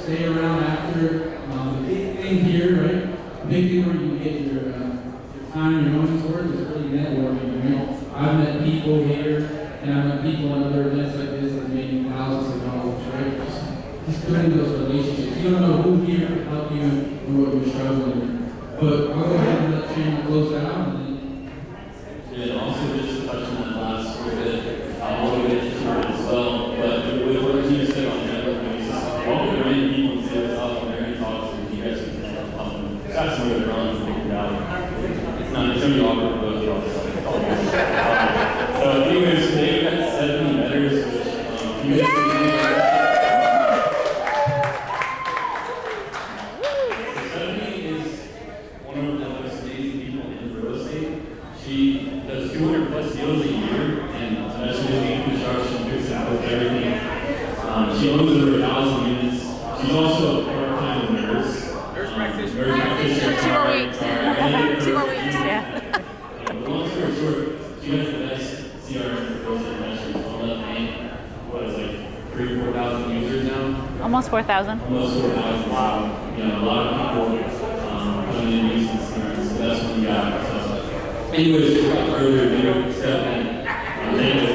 stay around after. The big thing here, right? The big thing where you get your time, your money's worth is really networking. You know, I've met people here, and I've met people in other events like this that made thousands of dollars, right? Just building those relationships. You don't know who here can help you and what you're struggling with. But I'll go ahead and let Shane close it out. And also just to touch on that last little bit, I'm a little bit short as well, but with what you said on networking, welcome to many people to this up on their talks and you guys can that's some of the wrong and figure it out. It's not it's gonna be awkward, but it's all good. So anyways, today we got 70 bettors, which she does 200 plus deals a year and specializes in construction, fixes hours, everything. She owns over 1,000 units. She's also a part-time nurse. Nurse practitioner. Nurse practitioner. 2 more weeks. 2 more weeks, yeah. Long story short, she has the best CRM for real estate investors on that bank. What is like 3,000 or 4,000 users now? Almost 4,000. Almost 4,000. Wow. You know, a lot of people coming in using CRM. So that's what we got. Anyways, without further ado, step in. Thank you.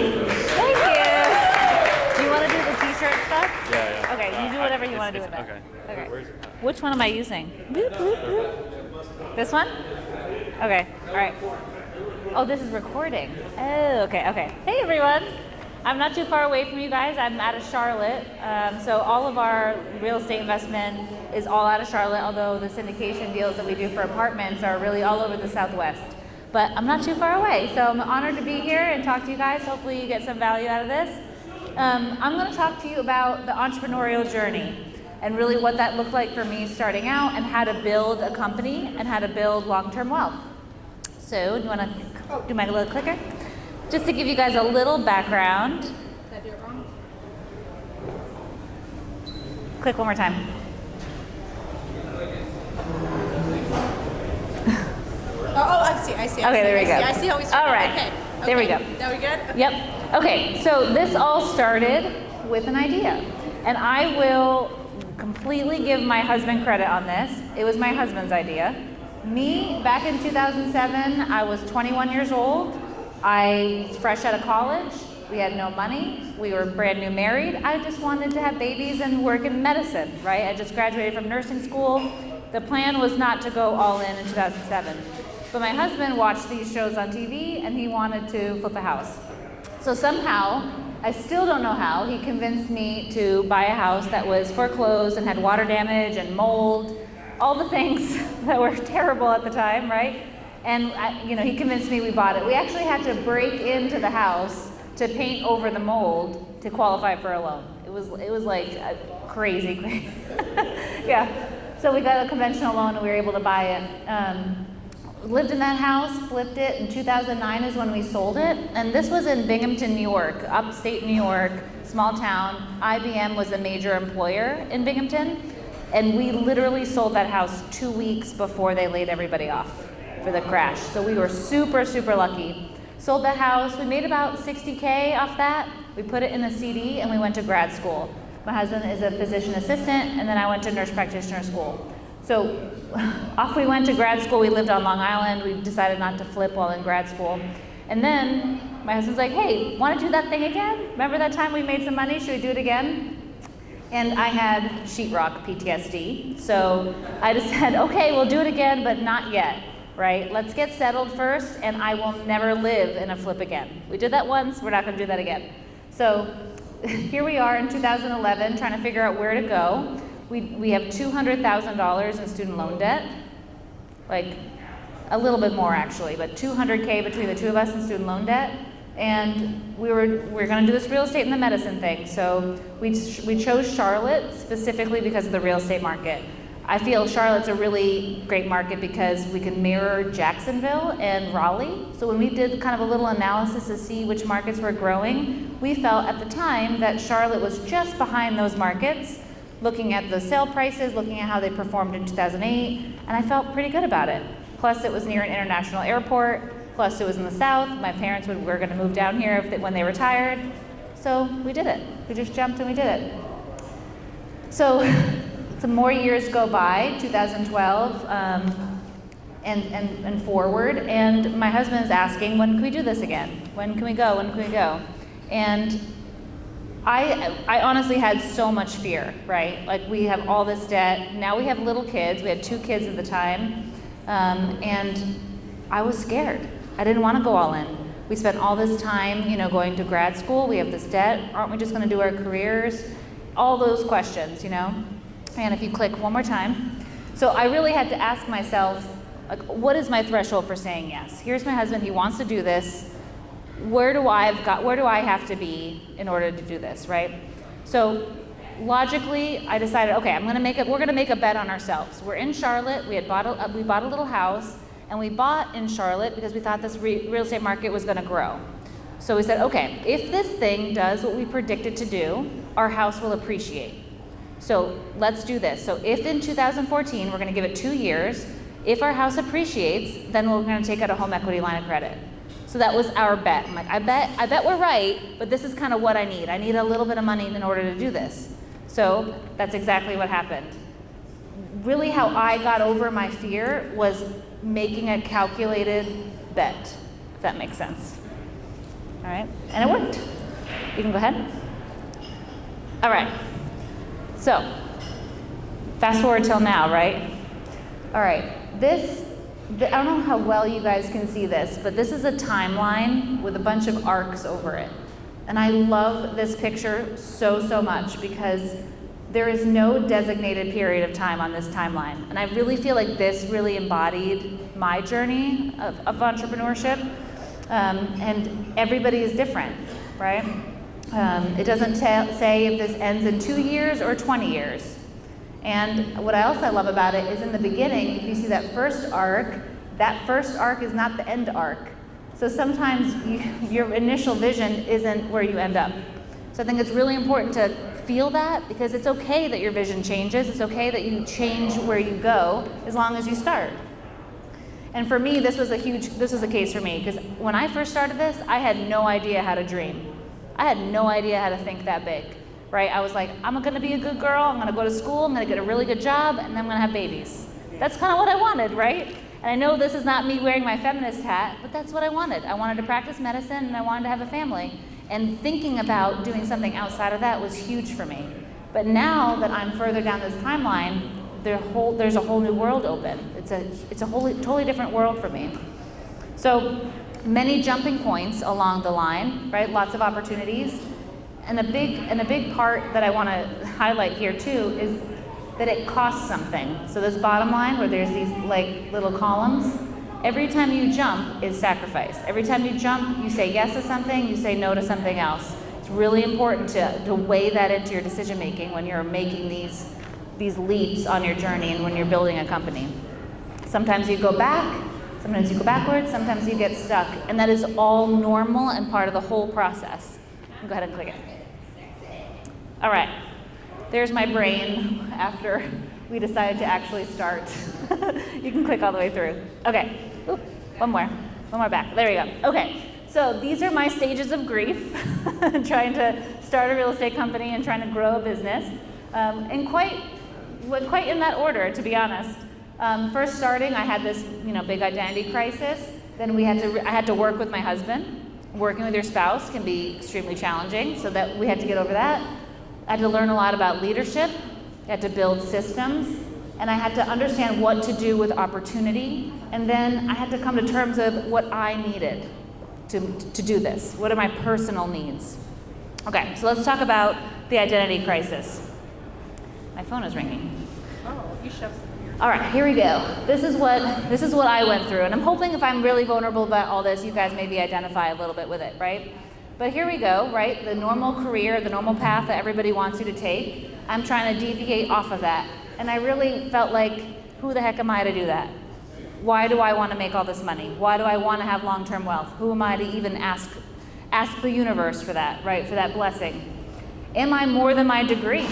Do you want to do the t-shirt stuff? Yeah. Okay, you do whatever you want to do with that. Okay. Where's it? Which one am I using? This one? Okay, all right. Oh, this is recording. Oh, okay. Hey, everyone. I'm not too far away from you guys. I'm out of Charlotte. So all of our real estate investment is all out of Charlotte, although the syndication deals that we do for apartments are really all over the Southwest. But I'm not too far away, so I'm honored to be here and talk to you guys. Hopefully you get some value out of this. I'm going to talk to you about the entrepreneurial journey and really what that looked like for me starting out and how to build a company and how to build long-term wealth. So, do you want to do my little clicker? Just to give you guys a little background. Did I do it wrong? Click one more time. I see. Okay, there we go. I see how we All right. Okay. There we go. Now we good? Okay. Yep. Okay, so this all started with an idea. And I will completely give my husband credit on this. It was my husband's idea. Me, back in 2007, I was 21 years old. I was fresh out of college. We had no money. We were brand new married. I just wanted to have babies and work in medicine, right? I just graduated from nursing school. The plan was not to go all in 2007. But my husband watched these shows on TV and he wanted to flip a house. So somehow, I still don't know how, he convinced me to buy a house that was foreclosed and had water damage and mold, all the things that were terrible at the time, right? And he convinced me we bought it. We actually had to break into the house to paint over the mold to qualify for a loan. It was like crazy. Yeah. So we got a conventional loan and we were able to buy it. Lived in that house, flipped it. In 2009 is when we sold it. And this was in Binghamton, New York, upstate New York, small town. IBM was a major employer in Binghamton. And we literally sold that house 2 weeks before they laid everybody off for the crash. So we were super, super lucky. Sold the house. We made about $60K off that. We put it in a CD and we went to grad school. My husband is a physician assistant, and then I went to nurse practitioner school. So off we went to grad school. We lived on Long Island. We decided not to flip while in grad school. And then my husband's like, hey, want to do that thing again? Remember that time we made some money? Should we do it again? And I had sheetrock PTSD. So I just said, okay, we'll do it again, but not yet, right? Let's get settled first, and I will never live in a flip again. We did that once. We're not going to do that again. So here we are in 2011 trying to figure out where to go. We have $200,000 in student loan debt, like a little bit more actually, but $200K between the two of us in student loan debt. And we're going to do this real estate and the medicine thing. So we chose Charlotte specifically because of the real estate market. I feel Charlotte's a really great market because we can mirror Jacksonville and Raleigh. So when we did kind of a little analysis to see which markets were growing, we felt at the time that Charlotte was just behind those markets, looking at the sale prices, looking at how they performed in 2008, and I felt pretty good about it. Plus it was near an international airport, plus it was in the South. My parents were going to move down here when they retired. So we did it. We just jumped and we did it. So Some more years go by, 2012, and forward, and my husband is asking, when can we do this again? When can we go? When can we go? And I honestly had so much fear, right? Like, we have all this debt. Now we have little kids. We had 2 kids at the time. And I was scared. I didn't want to go all in. We spent all this time, going to grad school. We have this debt. Aren't we just going to do our careers? All those questions, And if you click one more time. So I really had to ask myself, like, what is my threshold for saying yes? Here's my husband. He wants to do this. Where do I have to be in order to do this, right? So logically, I decided, okay, we're gonna make a bet on ourselves. We're in Charlotte. We bought a little house, and we bought in Charlotte because we thought this real estate market was gonna grow. So we said, okay, if this thing does what we predicted to do, our house will appreciate. So let's do this. So if in 2014, we're gonna give it 2 years, if our house appreciates, then we're gonna take out a home equity line of credit. So that was our bet. I'm like, I bet we're right, but this is kind of what I need. I need a little bit of money in order to do this. So that's exactly what happened. Really, how I got over my fear was making a calculated bet, if that makes sense. All right, and it worked. You can go ahead. All right, so fast forward till now, right? All right, I don't know how well you guys can see this, but this is a timeline with a bunch of arcs over it. And I love this picture so much because there is no designated period of time on this timeline. And I really feel like this really embodied my journey of entrepreneurship. And everybody is different, right? It doesn't say if this ends in 2 years or 20 years. And what else I love about it is in the beginning, if you see that first arc is not the end arc. So sometimes your initial vision isn't where you end up. So I think it's really important to feel that, because it's okay that your vision changes. It's okay that you change where you go as long as you start. And for me, this was a case for me, because when I first started this, I had no idea how to dream. I had no idea how to think that big. Right? I was like, I'm gonna be a good girl, I'm gonna go to school, I'm gonna get a really good job, and then I'm gonna have babies. That's kind of what I wanted, right? And I know this is not me wearing my feminist hat, but that's what I wanted. I wanted to practice medicine, and I wanted to have a family. And thinking about doing something outside of that was huge for me. But now that I'm further down this timeline, there's a whole new world open. It's a totally different world for me. So many jumping points along the line, right? Lots of opportunities. And a big part that I want to highlight here too is that it costs something. So this bottom line, where there's these like little columns, every time you jump is sacrifice. Every time you jump, you say yes to something, you say no to something else. It's really important to weigh that into your decision making when you're making these leaps on your journey and when you're building a company. Sometimes you go back, sometimes you go backwards, sometimes you get stuck, and that is all normal and part of the whole process. Go ahead and click it. All right, there's my brain after we decided to actually start. You can click all the way through. Okay, oop, one more back. There we go. Okay, so these are my stages of grief, trying to start a real estate company and trying to grow a business, and quite in that order, to be honest. First starting, I had this big identity crisis. Then I had to work with my husband. Working with your spouse can be extremely challenging, so that we had to get over that. I had to learn a lot about leadership. I had to build systems, and I had to understand what to do with opportunity. And then I had to come to terms with what I needed to do this. What are my personal needs? Okay, so let's talk about the identity crisis. My phone is ringing. Oh, you shoved some weird. All right, here we go. This is what I went through, and I'm hoping if I'm really vulnerable about all this, you guys maybe identify a little bit with it, right? But here we go, right? The normal career, the normal path that everybody wants you to take. I'm trying to deviate off of that, and I really felt like, who the heck am I to do that? Why do I want to make all this money? Why do I want to have long-term wealth? Who am I to even ask the universe for that, right? For that blessing? Am I more than my degree?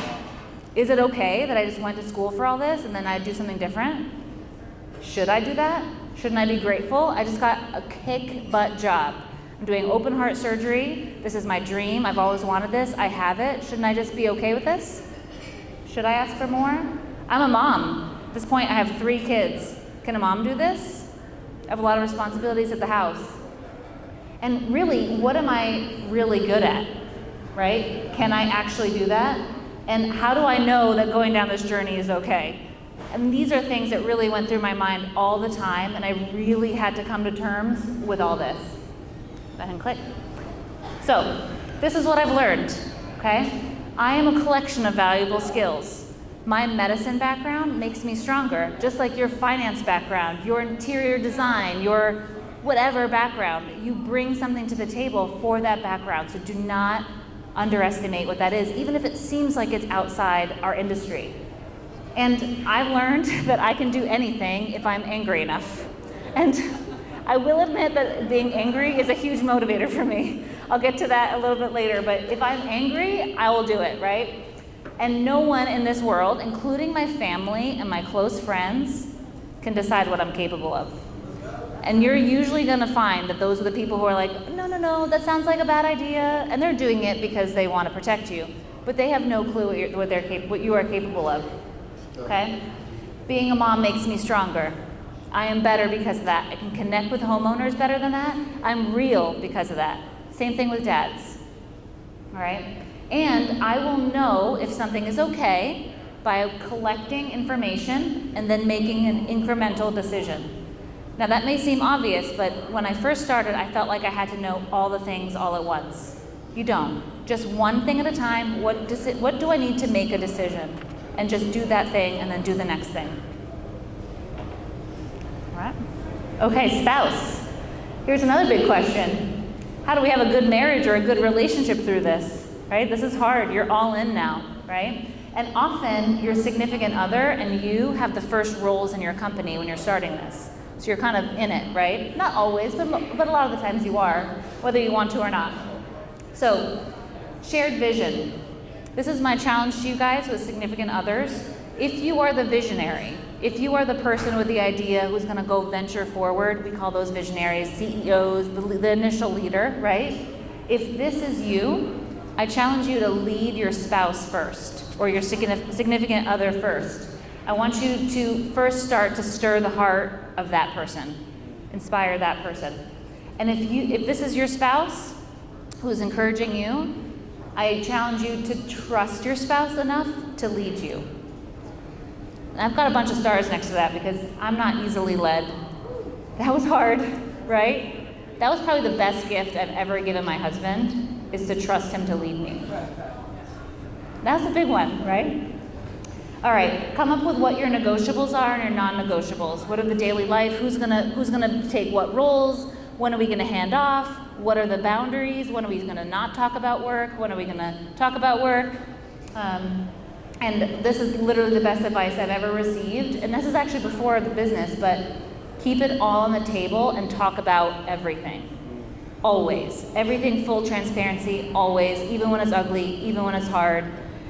Is it okay that I just went to school for all this and then I do something different? Should I do that? Shouldn't I be grateful? I just got a kick-butt job. I'm doing open heart surgery. This is my dream. I've always wanted this. I have it. Shouldn't I just be okay with this? Should I ask for more? I'm a mom. At this point, I have 3 kids. Can a mom do this? I have a lot of responsibilities at the house. And really, what am I really good at, right? Can I actually do that? And how do I know that going down this journey is okay? And these are things that really went through my mind all the time, and I really had to come to terms with all this. Go ahead and click. So, this is what I've learned, okay? I am a collection of valuable skills. My medicine background makes me stronger, just like your finance background, your interior design, your whatever background. You bring something to the table for that background, so do not underestimate what that is, even if it seems like it's outside our industry. And I've learned that I can do anything if I'm angry enough. And I will admit that being angry is a huge motivator for me. I'll get to that a little bit later, but if I'm angry, I will do it, right? And no one in this world, including my family and my close friends, can decide what I'm capable of. And you're usually gonna find that those are the people who are like, no, that sounds like a bad idea, and they're doing it because they want to protect you, but they have no clue what you are capable of, okay? Being a mom makes me stronger. I am better because of that. I can connect with homeowners better than that. I'm real because of that. Same thing with dads, all right? And I will know if something is okay by collecting information and then making an incremental decision. Now that may seem obvious, but when I first started, I felt like I had to know all the things all at once. You don't. Just one thing at a time. What do I need to make a decision? And just do that thing and then do the next thing. All right? Okay, spouse. Here's another big question. How do we have a good marriage or a good relationship through this? Right? This is hard. You're all in now, right? And often your significant other and you have the first roles in your company when you're starting this. So you're kind of in it, right? Not always, but a lot of the times you are, whether you want to or not. So, shared vision. This is my challenge to you guys with significant others. If you are the visionary, if you are the person with the idea who's gonna go venture forward, we call those visionaries, CEOs, the initial leader, right? If this is you, I challenge you to lead your spouse first, or your significant other first. I want you to first start to stir the heart of that person, inspire that person. And if this is your spouse who's encouraging you, I challenge you to trust your spouse enough to lead you. And I've got a bunch of stars next to that because I'm not easily led. That was hard, right? That was probably the best gift I've ever given my husband, is to trust him to lead me. That was a big one, right? All right, come up with what your negotiables are and your non-negotiables. What are the daily life? Who's gonna take what roles? When are we gonna hand off? What are the boundaries? When are we gonna not talk about work? When are we gonna talk about work? And this is literally the best advice I've ever received. And this is actually before the business, but keep it all on the table and talk about everything. Always. Everything full transparency, always, even when it's ugly, even when it's hard.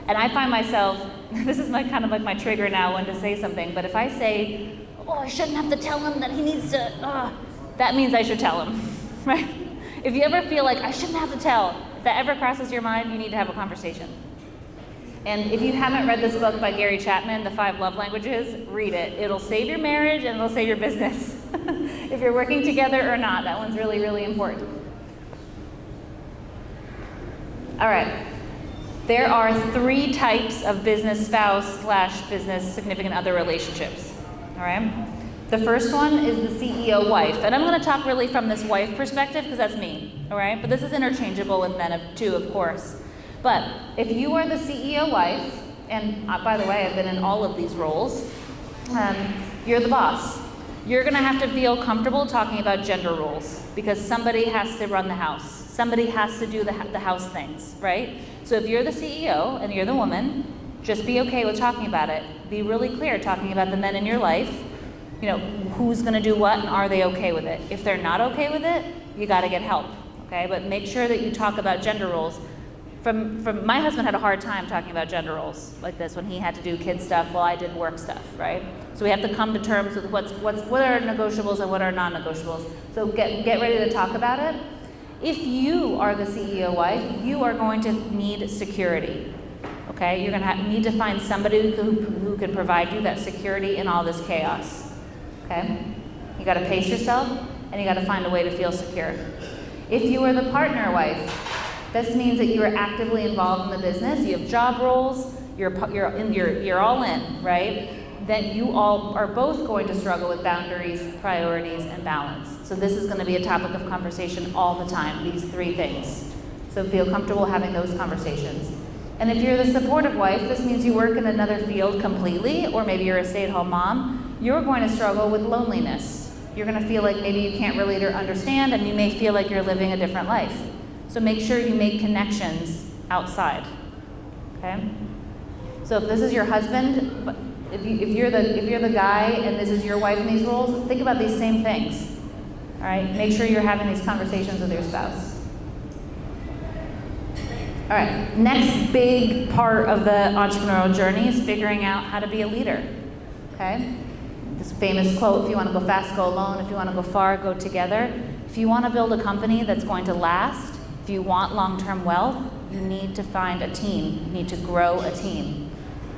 And I find myself, this is my kind of like my trigger now when to say something, but if I say, oh, I shouldn't have to tell him that he needs to, that means I should tell him, right? If you ever feel like I shouldn't have to tell, if that ever crosses your mind, you need to have a conversation. And if you haven't read this book by Gary Chapman, The 5 Love Languages, read it. It'll save your marriage and it'll save your business. If you're working together or not, that one's really, really important. All right. There are 3 types of business spouse / business significant other relationships, all right? The first one is the CEO wife, and I'm gonna talk really from this wife perspective because that's me, all right? But this is interchangeable with men too, of course. But if you are the CEO wife, and by the way, I've been in all of these roles, you're the boss. You're gonna have to feel comfortable talking about gender roles because somebody has to run the house. Somebody has to do the house things, right? So if you're the CEO and you're the woman, just be okay with talking about it. Be really clear talking about the men in your life, you know, who's gonna do what and are they okay with it. If they're not okay with it, you gotta get help, okay? But make sure that you talk about gender roles. From my husband had a hard time talking about gender roles like this when he had to do kid stuff while I did work stuff, right? So we have to come to terms with what are negotiables and what are non-negotiables. So get ready to talk about it. If you are the CEO wife, you are going to need security, Okay, you're gonna need to find somebody who can provide you that security in all this chaos. Okay, you gotta pace yourself, and you gotta find a way to feel secure. If you are the partner wife, this means that you are actively involved in the business, you have job roles, you're all in, right? Then you all are both going to struggle with boundaries, priorities, and balance. So this is gonna be a topic of conversation all the time, these three things. So feel comfortable having those conversations. And if you're the supportive wife, this means you work in another field completely, or maybe you're a stay-at-home mom, you're going to struggle with loneliness. You're gonna feel like maybe you can't relate or understand, and you may feel like you're living a different life. So make sure you make connections outside, okay? So if this is your husband, if you're the guy and this is your wife in these roles, think about these same things, all right? Make sure you're having these conversations with your spouse. All right, next big part of the entrepreneurial journey is figuring out how to be a leader, okay? This famous quote, if you want to go fast, go alone. If you want to go far, go together. If you want to build a company that's going to last, if you want long-term wealth, you need to find a team. You need to grow a team,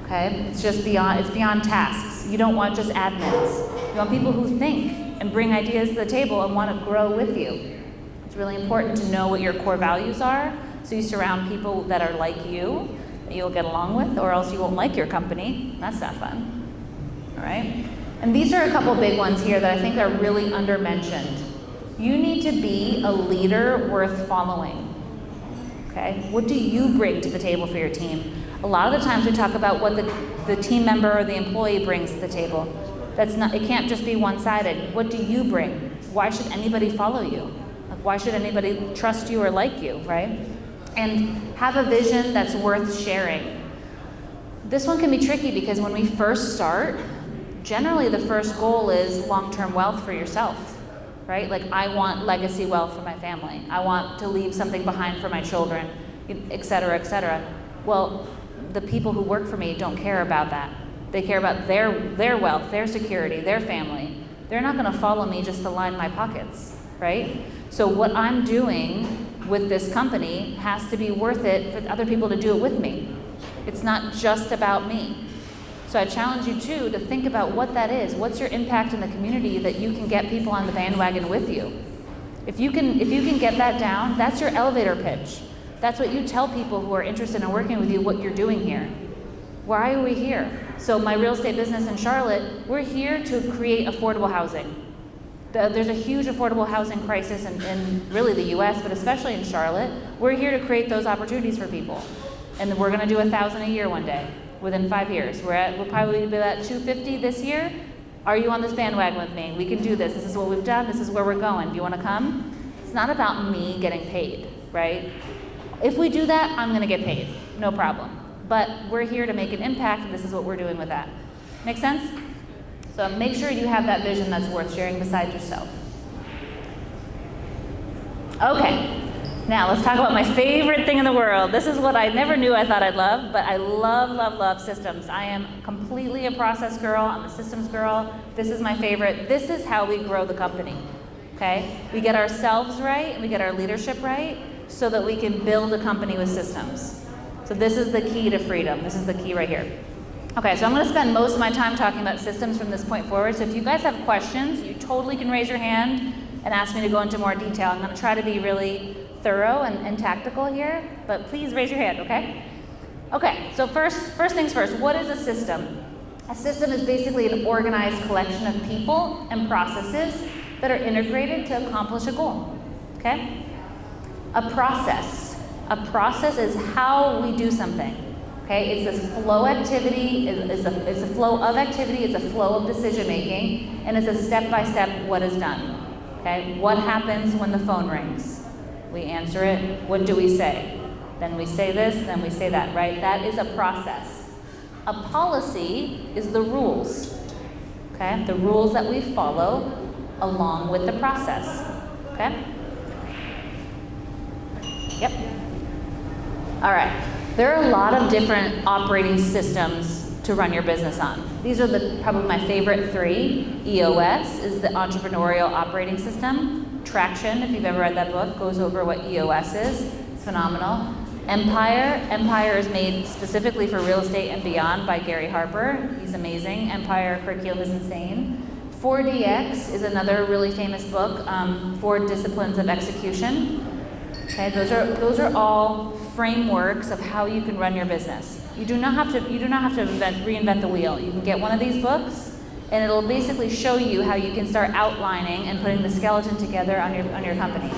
okay? It's beyond tasks. You don't want just admins. You want people who think and bring ideas to the table and want to grow with you. It's really important to know what your core values are, so you surround people that are like you, that you'll get along with, or else you won't like your company. That's not fun, all right? And these are a couple big ones here that I think are really under-mentioned. You need to be a leader worth following, okay? What do you bring to the table for your team? A lot of the times we talk about what the team member or the employee brings to the table. It can't just be one-sided. What do you bring? Why should anybody follow you? Like, why should anybody trust you or like you, right? And have a vision that's worth sharing. This one can be tricky because when we first start, generally the first goal is long-term wealth for yourself, right? Like, I want legacy wealth for my family. I want to leave something behind for my children, et cetera, et cetera. Well, the people who work for me don't care about that. They care about their wealth, their security, their family. They're not gonna follow me just to line my pockets, right? So what I'm doing with this company has to be worth it for other people to do it with me. It's not just about me. So I challenge you too to think about what that is. What's your impact in the community that you can get people on the bandwagon with you? If you can get that down, that's your elevator pitch. That's what you tell people who are interested in working with you what you're doing here. Why are we here? So my real estate business in Charlotte, we're here to create affordable housing. There's a huge affordable housing crisis in really the US, but especially in Charlotte. We're here to create those opportunities for people. And we're gonna do 1,000 a year one day, within 5 years. We'll probably be at 250 this year. Are you on this bandwagon with me? We can do this. This is what we've done. This is where we're going. Do you wanna come? It's not about me getting paid, right? If we do that, I'm gonna get paid, no problem. But we're here to make an impact, and this is what we're doing with that. Make sense? So make sure you have that vision that's worth sharing besides yourself. Okay, now let's talk about my favorite thing in the world. This is what I never knew I thought I'd love, but I love, love, love systems. I am completely a process girl. I'm a systems girl. This is my favorite. This is how we grow the company, okay? We get ourselves right, and we get our leadership right, so that we can build a company with systems. So this is the key to freedom. This is the key right here. Okay, so I'm gonna spend most of my time talking about systems from this point forward. So if you guys have questions, you totally can raise your hand and ask me to go into more detail. I'm gonna try to be really thorough and tactical here, but please raise your hand, okay? Okay, so first things first, what is a system? A system is basically an organized collection of people and processes that are integrated to accomplish a goal, okay? A process is how we do something. Okay, it's this flow activity, it's a flow of activity, it's a flow of decision making, and it's a step-by-step what is done. Okay, what happens when the phone rings? We answer it, what do we say? Then we say this, then we say that, right? That is a process. A policy is the rules, okay? The rules that we follow along with the process, okay? Yep. All right. There are a lot of different operating systems to run your business on. These are probably my favorite three. EOS is the Entrepreneurial Operating System. Traction, if you've ever read that book, goes over what EOS is. It's phenomenal. Empire is made specifically for real estate and beyond by Gary Harper. He's amazing. Empire curriculum is insane. 4DX is another really famous book, 4 Disciplines of Execution. Okay, those are all frameworks of how you can run your business. You do not have to reinvent the wheel. You can get one of these books, and it'll basically show you how you can start outlining and putting the skeleton together on your company.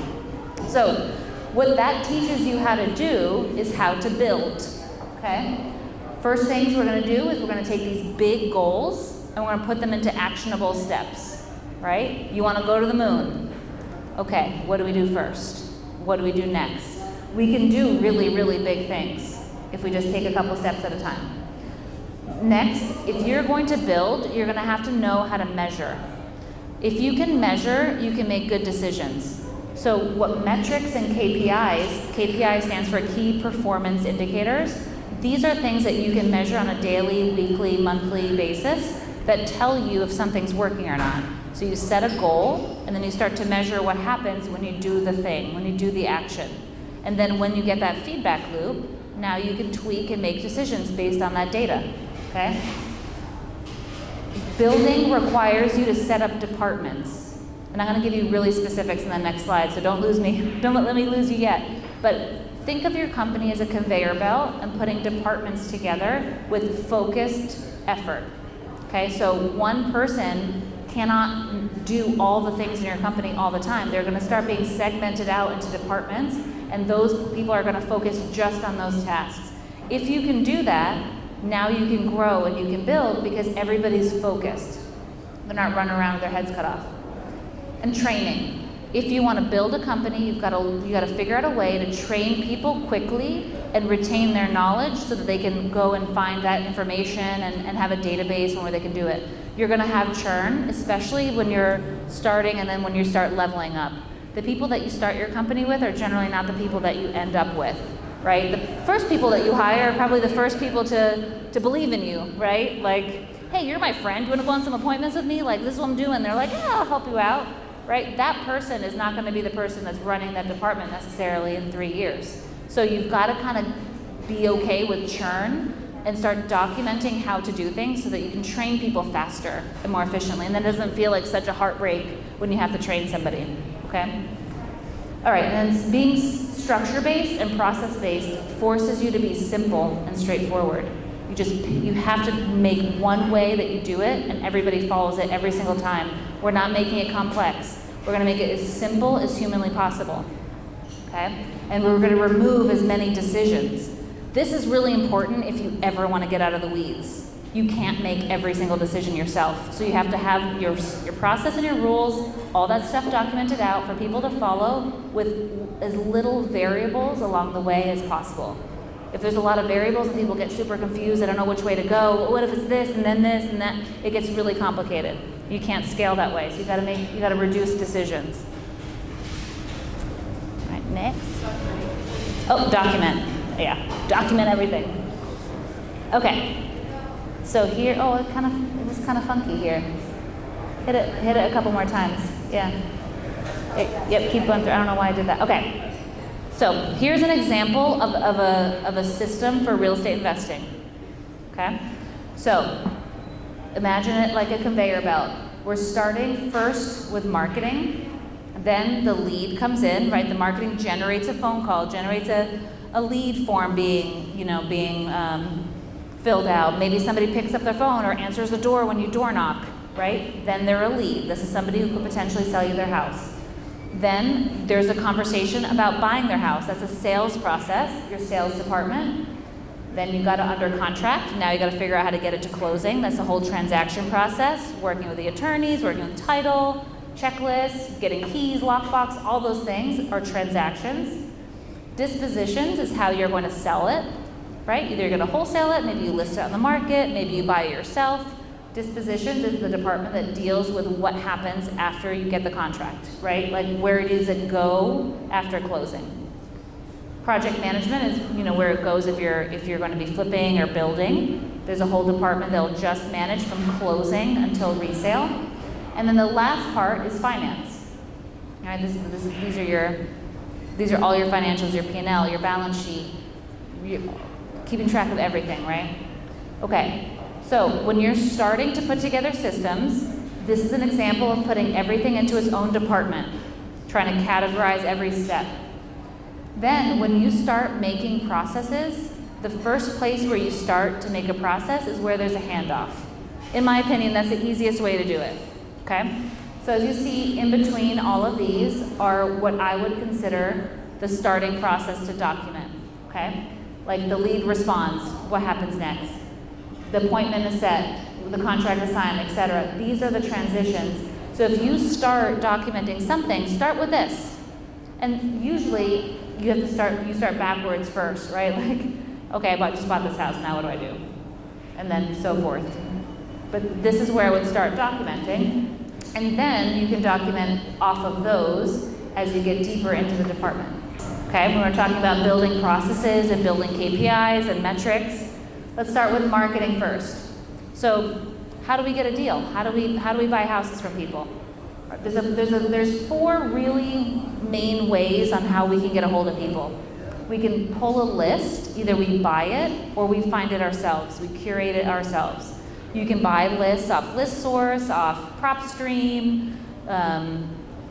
So, what that teaches you how to do is how to build. Okay. First things we're going to do is we're going to take these big goals and we're going to put them into actionable steps. Right? You want to go to the moon. Okay. What do we do first? What do we do next? We can do really, really big things if we just take a couple steps at a time. Next, if you're going to build, you're going to have to know how to measure. If you can measure, you can make good decisions. So what metrics and KPI stands for key performance indicators. These are things that you can measure on a daily, weekly, monthly basis that tell you if something's working or not. So you set a goal, and then you start to measure what happens when you do the thing, when you do the action. And then when you get that feedback loop, now you can tweak and make decisions based on that data, okay? Building requires you to set up departments. And I'm going to give you really specifics in the next slide, so don't lose me. Don't let me lose you yet. But think of your company as a conveyor belt and putting departments together with focused effort. Okay, so one person cannot do all the things in your company all the time. They're going to start being segmented out into departments, and those people are going to focus just on those tasks. If you can do that, now you can grow and you can build because everybody's focused. They're not running around with their heads cut off. And training. If you want to build a company, you got to figure out a way to train people quickly and retain their knowledge so that they can go and find that information and have a database where they can do it. You're going to have churn, especially when you're starting and then when you start leveling up. The people that you start your company with are generally not the people that you end up with, right? The first people that you hire are probably the first people to believe in you, right? Like, hey, you're my friend. You want to go on some appointments with me? Like, this is what I'm doing. They're like, yeah, I'll help you out. Right? That person is not going to be the person that's running that department necessarily in 3 years. So you've got to kind of be okay with churn and start documenting how to do things so that you can train people faster and more efficiently. And that doesn't feel like such a heartbreak when you have to train somebody. Okay? All right, and then being structure-based and process-based forces you to be simple and straightforward. You have to make one way that you do it, and everybody follows it every single time. We're not making it complex. We're going to make it as simple as humanly possible. Okay? And we're going to remove as many decisions. This is really important if you ever want to get out of the weeds. You can't make every single decision yourself. So you have to have your process and your rules, all that stuff documented out for people to follow with as little variables along the way as possible. If there's a lot of variables and people get super confused, they don't know which way to go, what if it's this and then this and that, it gets really complicated. You can't scale that way, so you gotta reduce decisions. All right, next. Oh, document. Yeah, document everything. Okay. So here, it was kind of funky here. Hit it a couple more times. Yeah. Yep, keep going through. I don't know why I did that. Okay. So here's an example of a system for real estate investing. Okay? So imagine it like a conveyor belt. We're starting first with marketing, then the lead comes in, right? The marketing generates a phone call, generates a lead form being filled out. Maybe somebody picks up their phone or answers the door when you door knock, right? Then they're a lead. This is somebody who could potentially sell you their house. Then there's a conversation about buying their house. That's a sales process, your sales department. Then you got it under contract. Now you got to figure out how to get it to closing. That's the whole transaction process, working with the attorneys, working with title, checklists, getting keys, lockbox, all those things are transactions. Dispositions is how you're going to sell it, right? Either you're going to wholesale it, maybe you list it on the market, maybe you buy it yourself. Dispositions is the department that deals with what happens after you get the contract, right? Like where does it go after closing? Project management is, where it goes if you're going to be flipping or building. There's a whole department that'll just manage from closing until resale. And then the last part is finance. All right, these are all your financials, your P&L, your balance sheet, keeping track of everything, right? Okay, so when you're starting to put together systems, this is an example of putting everything into its own department, trying to categorize every step. Then when you start making processes, the first place where you start to make a process is where there's a handoff. In my opinion, that's the easiest way to do it, okay? So as you see in between all of these are what I would consider the starting process to document, okay? Like the lead responds, what happens next? The appointment is set, the contract is signed, etc. These are the transitions. So if you start documenting something, start with this. And usually you have to start backwards first, right? Like, okay, I just bought this house, now what do I do? And then so forth. But this is where I would start documenting. And then you can document off of those as you get deeper into the department. Okay, when we're talking about building processes and building KPIs and metrics, let's start with marketing first. So how do we get a deal? How do we buy houses from people? There's 4 really main ways on how we can get a hold of people. We can pull a list, either we buy it or we find it ourselves, we curate it ourselves. You can buy lists off ListSource, off PropStream.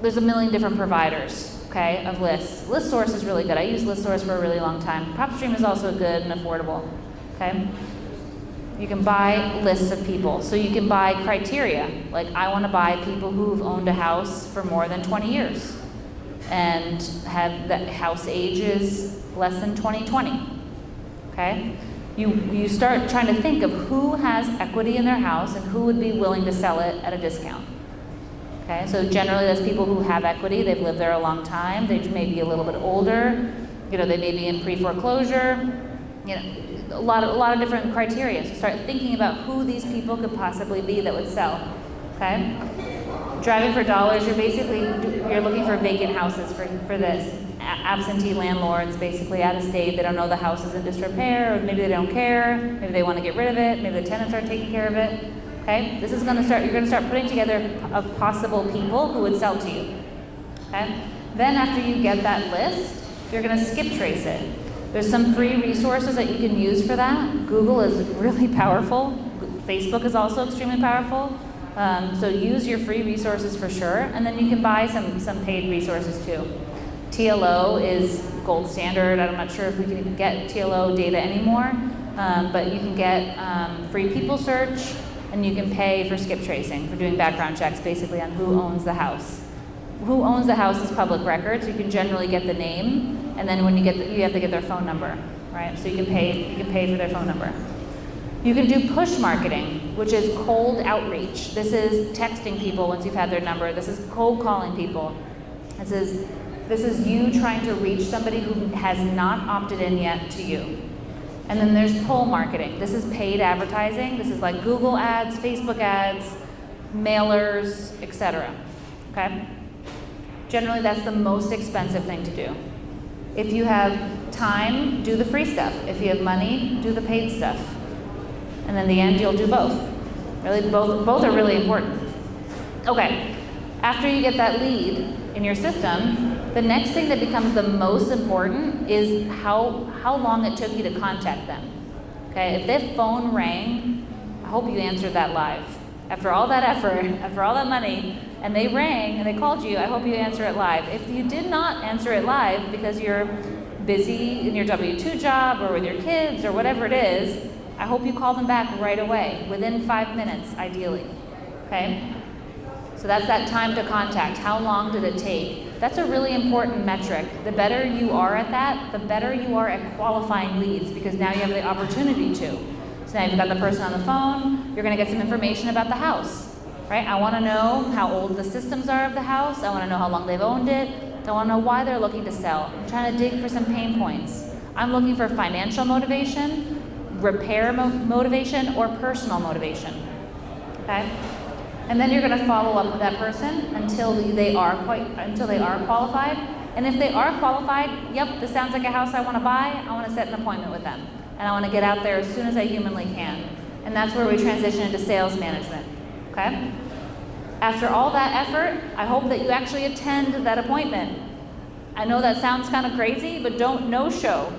There's a million different providers, okay, of lists. ListSource is really good. I used ListSource for a really long time. PropStream is also good and affordable, okay? You can buy lists of people. So you can buy criteria. Like, I want to buy people who've owned a house for more than 20 years and have the house ages less than 2020, okay? You start trying to think of who has equity in their house and who would be willing to sell it at a discount. Okay, so generally that's people who have equity, they've lived there a long time, they may be a little bit older, they may be in pre-foreclosure, a lot of different criteria. So start thinking about who these people could possibly be that would sell. Okay? Driving for dollars, you're looking for vacant houses for this. Absentee landlords, basically out of state, they don't know the house is in disrepair, or maybe they don't care, maybe they want to get rid of it, maybe the tenants are taking care of it. Okay? You're going to start putting together of possible people who would sell to you. Okay? Then after you get that list, you're going to skip trace it. There's some free resources that you can use for that. Google is really powerful. Facebook is also extremely powerful. So use your free resources for sure, and then you can buy some paid resources too. TLO is gold standard. I'm not sure if we can get TLO data anymore, but you can get free people search, and you can pay for skip tracing, for doing background checks basically on who owns the house. Who owns the house is public record, so you can generally get the name, and then when you have to get their phone number, right? So you can pay for their phone number. You can do push marketing, which is cold outreach. This is texting people once you've had their number. This is cold calling people. This is you trying to reach somebody who has not opted in yet to you. And then there's pull marketing. This is paid advertising. This is like Google ads, Facebook ads, mailers, etc. Okay? Generally, that's the most expensive thing to do. If you have time, do the free stuff. If you have money, do the paid stuff. And in the end, you'll do both. Really, both are really important. Okay, after you get that lead in your system, the next thing that becomes the most important is how long it took you to contact them. Okay, if their phone rang, I hope you answered that live. After all that effort, after all that money, and they rang and they called you, I hope you answer it live. If you did not answer it live because you're busy in your W-2 job or with your kids or whatever it is, I hope you call them back right away, within 5 minutes, ideally. Okay? So that's that time to contact. How long did it take? That's a really important metric. The better you are at that, the better you are at qualifying leads, because now you have the opportunity to. So now you've got the person on the phone, you're going to get some information about the house, right? I want to know how old the systems are of the house. I want to know how long they've owned it. I want to know why they're looking to sell. I'm trying to dig for some pain points. I'm looking for financial motivation, repair motivation, or personal motivation, okay? And then you're going to follow up with that person until they are qualified. And if they are qualified, yep, this sounds like a house I want to buy. I want to set an appointment with them, and I want to get out there as soon as I humanly can. And that's where we transition into sales management, okay? After all that effort, I hope that you actually attend that appointment. I know that sounds kind of crazy, but don't no-show,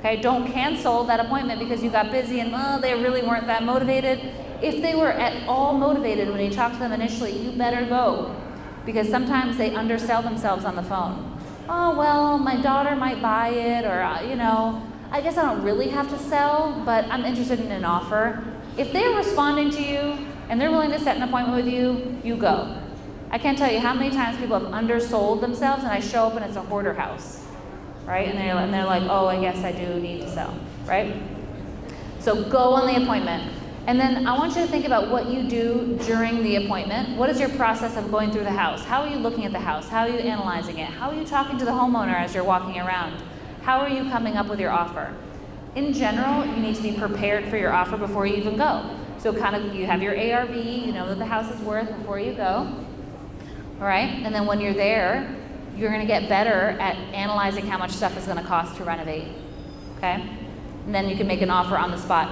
Okay, don't cancel that appointment because you got busy and they really weren't that motivated. If they were at all motivated when you talked to them initially, you better go, because sometimes they undersell themselves on the phone. Oh, well, my daughter might buy it, or I guess I don't really have to sell, but I'm interested in an offer. If they're responding to you and they're willing to set an appointment with you, you go. I can't tell you how many times people have undersold themselves and I show up and it's a hoarder house, right? And they're like, oh, I guess I do need to sell, right? So go on the appointment. And then I want you to think about what you do during the appointment. What is your process of going through the house? How are you looking at the house? How are you analyzing it? How are you talking to the homeowner as you're walking around? How are you coming up with your offer? In general, you need to be prepared for your offer before you even go. So you have your ARV, you know what the house is worth before you go. All right, and then when you're there, you're gonna get better at analyzing how much stuff is gonna cost to renovate, okay? And then you can make an offer on the spot.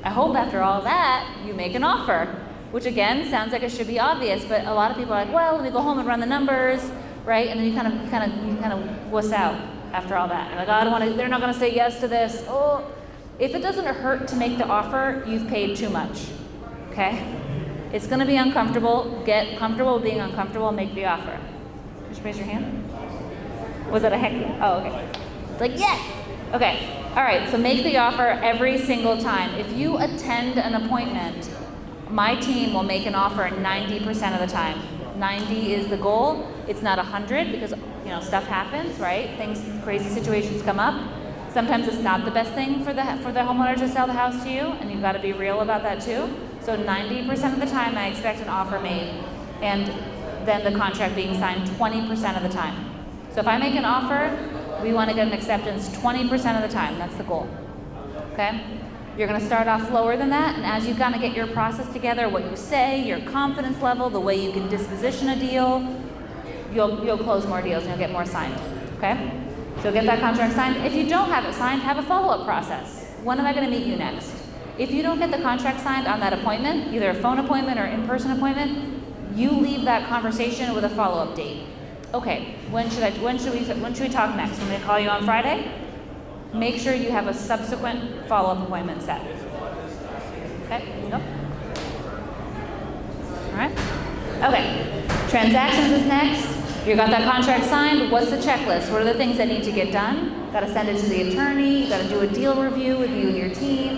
I hope after all that, you make an offer, which again, sounds like it should be obvious, but a lot of people are like, well, let me go home and run the numbers, right? And then you kind of wuss out after all that. You're like, oh, I don't wanna, they're not gonna say yes to this. Oh, if it doesn't hurt to make the offer, you've paid too much, okay? It's gonna be uncomfortable. Get comfortable with being uncomfortable and make the offer. Just raise your hand. Was that a heck? Oh, okay. It's like, yes! Okay, all right, so make the offer every single time. If you attend an appointment, my team will make an offer 90% of the time. 90 is the goal. It's not 100 because stuff happens, right? Crazy situations come up. Sometimes it's not the best thing for the homeowner to sell the house to you, and you've got to be real about that too. So 90% of the time, I expect an offer made, and then the contract being signed 20% of the time. So if I make an offer, we want to get an acceptance 20% of the time. That's the goal. Okay? You're going to start off lower than that, and as you kind of get your process together, what you say, your confidence level, the way you can disposition a deal, you'll close more deals and you'll get more signed. Okay? So get that contract signed. If you don't have it signed, have a follow-up process. When am I going to meet you next? If you don't get the contract signed on that appointment, either a phone appointment or in-person appointment, you leave that conversation with a follow-up date. Okay, when should we talk next? I'm going to call you on Friday. Make sure you have a subsequent follow-up appointment set. Okay, go. All right. Okay, transactions is next. You got that contract signed. What's the checklist? What are the things that need to get done? Got to send it to the attorney. You got to do a deal review with you and your team.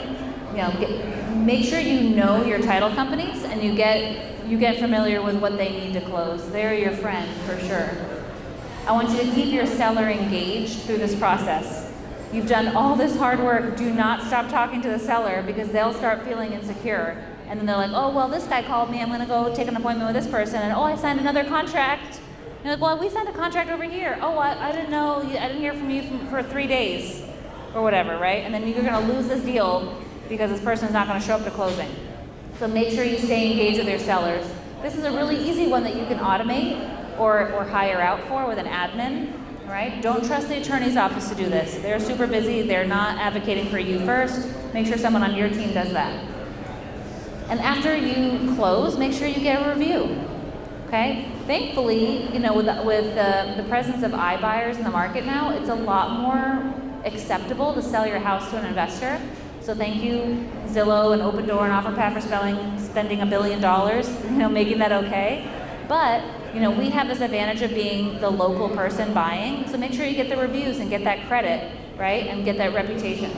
Make sure you know your title companies and you get familiar with what they need to close. They're your friend for sure. I want you to keep your seller engaged through this process. You've done all this hard work. Do not stop talking to the seller because they'll start feeling insecure. And then they're like, oh, well, this guy called me. I'm going to go take an appointment with this person. And oh, I signed another contract. And you're like, well, we signed a contract over here. Oh, I didn't know. I didn't hear from you for 3 days or whatever, right? And then you're going to lose this deal because this person's not going to show up to closing. So make sure you stay engaged with your sellers. This is a really easy one that you can automate or hire out for with an admin, right? Don't trust the attorney's office to do this. They're super busy. They're not advocating for you first. Make sure someone on your team does that. And after you close, make sure you get a review, okay? Thankfully, with the presence of iBuyers in the market now, it's a lot more acceptable to sell your house to an investor. So thank you, Zillow and Open Door and OfferPad for spending $1 billion, making that okay. But, we have this advantage of being the local person buying. So make sure you get the reviews and get that credit, right? And get that reputation.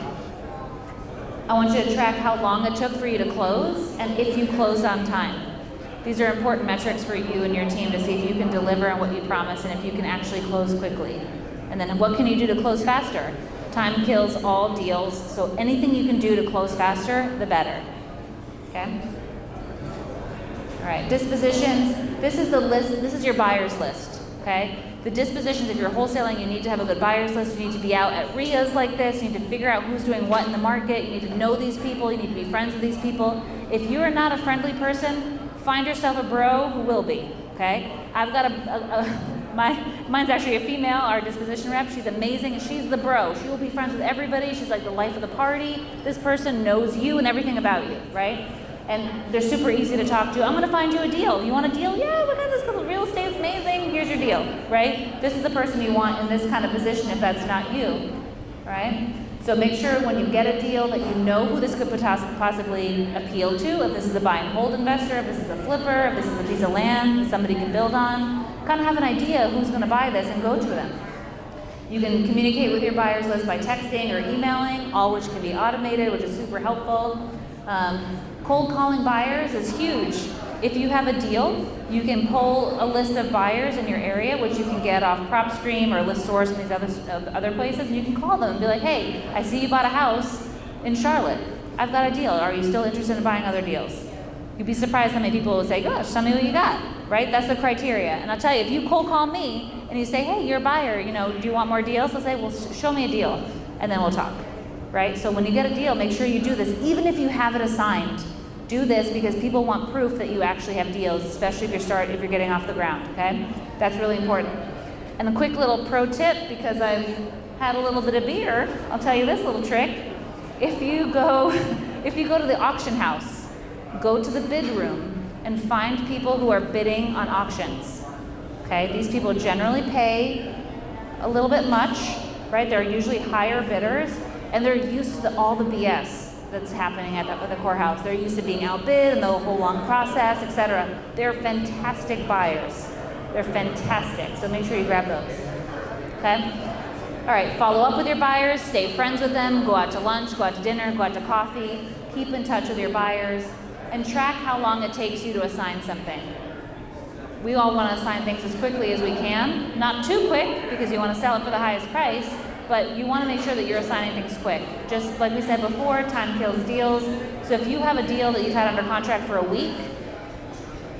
I want you to track how long it took for you to close and if you closed on time. These are important metrics for you and your team to see if you can deliver on what you promise and if you can actually close quickly. And then what can you do to close faster? Time kills all deals, so anything you can do to close faster, the better. Okay? All right, dispositions. This is the list. This is your buyer's list. Okay? The dispositions, if you're wholesaling, you need to have a good buyer's list. You need to be out at RIAs like this. You need to figure out who's doing what in the market. You need to know these people. You need to be friends with these people. If you are not a friendly person, find yourself a bro who will be. Okay? I've got mine's actually a female, our disposition rep. She's amazing, and she's the bro. She will be friends with everybody. She's like the life of the party. This person knows you and everything about you, right? And they're super easy to talk to. I'm going to find you a deal. You want a deal? Yeah, look at this. Real estate's amazing. Here's your deal, right? This is the person you want in this kind of position if that's not you, right? So make sure when you get a deal that you know who this could possibly appeal to, if this is a buy and hold investor, if this is a flipper, if this is a piece of land that somebody can build on, kind of have an idea who's going to buy this and go to them. You can communicate with your buyers list by texting or emailing, all which can be automated, which is super helpful. Cold calling buyers is huge. If you have a deal, you can pull a list of buyers in your area, which you can get off PropStream or ListSource and these other places, and you can call them and be like, hey, I see you bought a house in Charlotte. I've got a deal. Are you still interested in buying other deals? You'd be surprised how many people will say, gosh, tell me what you got, right? That's the criteria. And I'll tell you, if you cold call me and you say, hey, you're a buyer, do you want more deals? I'll say, well, show me a deal, and then we'll talk, right? So when you get a deal, make sure you do this, even if you have it assigned. Do this because people want proof that you actually have deals, especially if you're getting off the ground, okay? That's really important. And a quick little pro tip, because I've had a little bit of beer, I'll tell you this little trick. If you go to the auction house, go to the bid room and find people who are bidding on auctions, okay? These people generally pay a little bit much, right? They're usually higher bidders, and they're used to all the BS that's happening at the courthouse. They're used to being outbid and the whole long process, etc. They're fantastic buyers. They're fantastic. So make sure you grab those. Okay? All right, follow up with your buyers, stay friends with them, go out to lunch, go out to dinner, go out to coffee, keep in touch with your buyers, and track how long it takes you to assign something. We all want to assign things as quickly as we can. Not too quick, because you want to sell it for the highest price, but you want to make sure that you're assigning things quick. Just like we said before, time kills deals. So if you have a deal that you've had under contract for a week,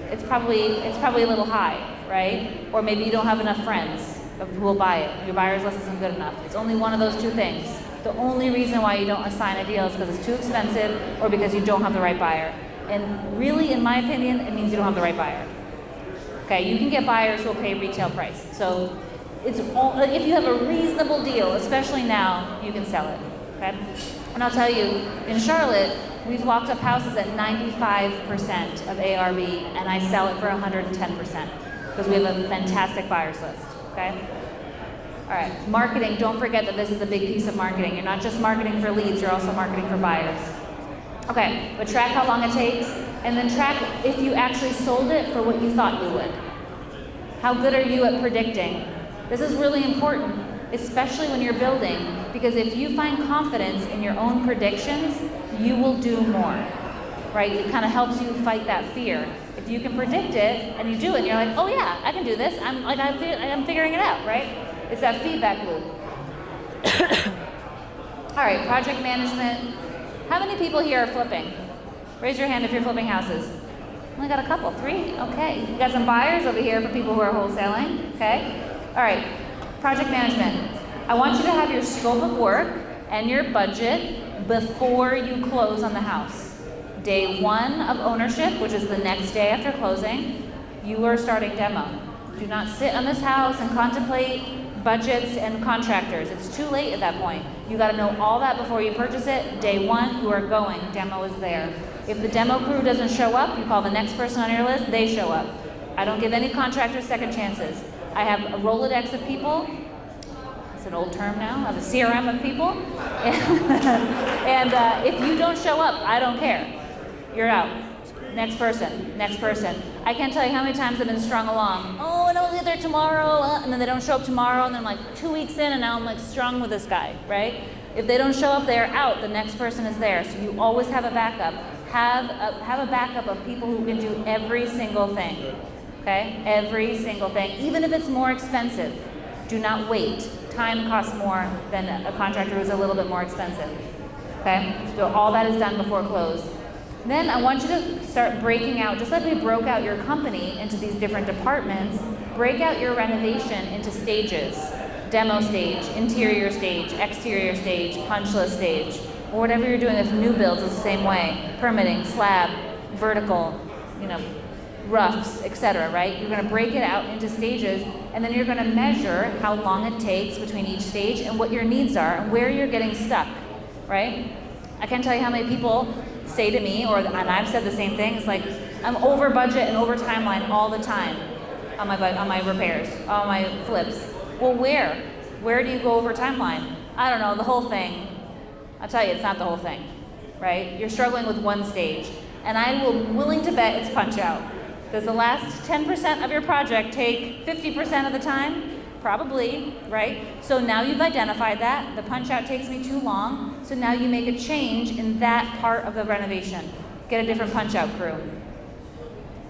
it's probably a little high, right? Or maybe you don't have enough friends who will buy it. Your buyer's list isn't good enough. It's only one of those two things. The only reason why you don't assign a deal is because it's too expensive or because you don't have the right buyer. And really, in my opinion, it means you don't have the right buyer. Okay, you can get buyers who will pay retail price. So if you have a reasonable deal, especially now, you can sell it, okay? And I'll tell you, in Charlotte, we've walked up houses at 95% of ARV, and I sell it for 110% because we have a fantastic buyers list, okay? All right, marketing, don't forget that this is a big piece of marketing. You're not just marketing for leads, you're also marketing for buyers. Okay, but track how long it takes, and then track if you actually sold it for what you thought you would. How good are you at predicting? This is really important, especially when you're building, because if you find confidence in your own predictions, you will do more, right? It kind of helps you fight that fear. If you can predict it and you do it, and you're like, oh yeah, I can do this. I'm figuring it out, right? It's that feedback loop. All right, project management. How many people here are flipping? Raise your hand if you're flipping houses. Only got a couple, 3, okay. You got some buyers over here for people who are wholesaling, okay? All right, project management. I want you to have your scope of work and your budget before you close on the house. Day 1 of ownership, which is the next day after closing, you are starting demo. Do not sit on this house and contemplate budgets and contractors. It's too late at that point. You got to know all that before you purchase it. Day 1, you are going. Demo is there. If the demo crew doesn't show up, you call the next person on your list, they show up. I don't give any contractors second chances. I have a Rolodex of people. It's an old term now. I have a CRM of people. And if you don't show up, I don't care. You're out. Next person, next person. I can't tell you how many times I've been strung along. Oh, and I'll get there tomorrow, and then they don't show up tomorrow, and then I'm like 2 weeks in, and now I'm like strung with this guy, right? If they don't show up, they're out. The next person is there. So you always have a backup. Have a backup of people who can do every single thing. Okay? Every single thing. Even if it's more expensive, do not wait. Time costs more than a contractor who's a little bit more expensive. Okay? So all that is done before close. Then I want you to start breaking out, just like we broke out your company into these different departments, break out your renovation into stages. Demo stage, interior stage, exterior stage, punch list stage, or whatever you're doing with new builds is the same way. Permitting, slab, vertical, roughs, etc., right? You're going to break it out into stages, and then you're going to measure how long it takes between each stage and what your needs are and where you're getting stuck, right? I can't tell you how many people say to me, and I've said the same thing, it's like, I'm over budget and over timeline all the time on my repairs, on my flips. Well, where? Where do you go over timeline? I don't know, the whole thing. I'll tell you, it's not the whole thing, right? You're struggling with one stage. And I'm willing to bet it's punch out. Does the last 10% of your project take 50% of the time? Probably, right? So now you've identified that. The punch out takes me too long. So now you make a change in that part of the renovation. Get a different punch out crew.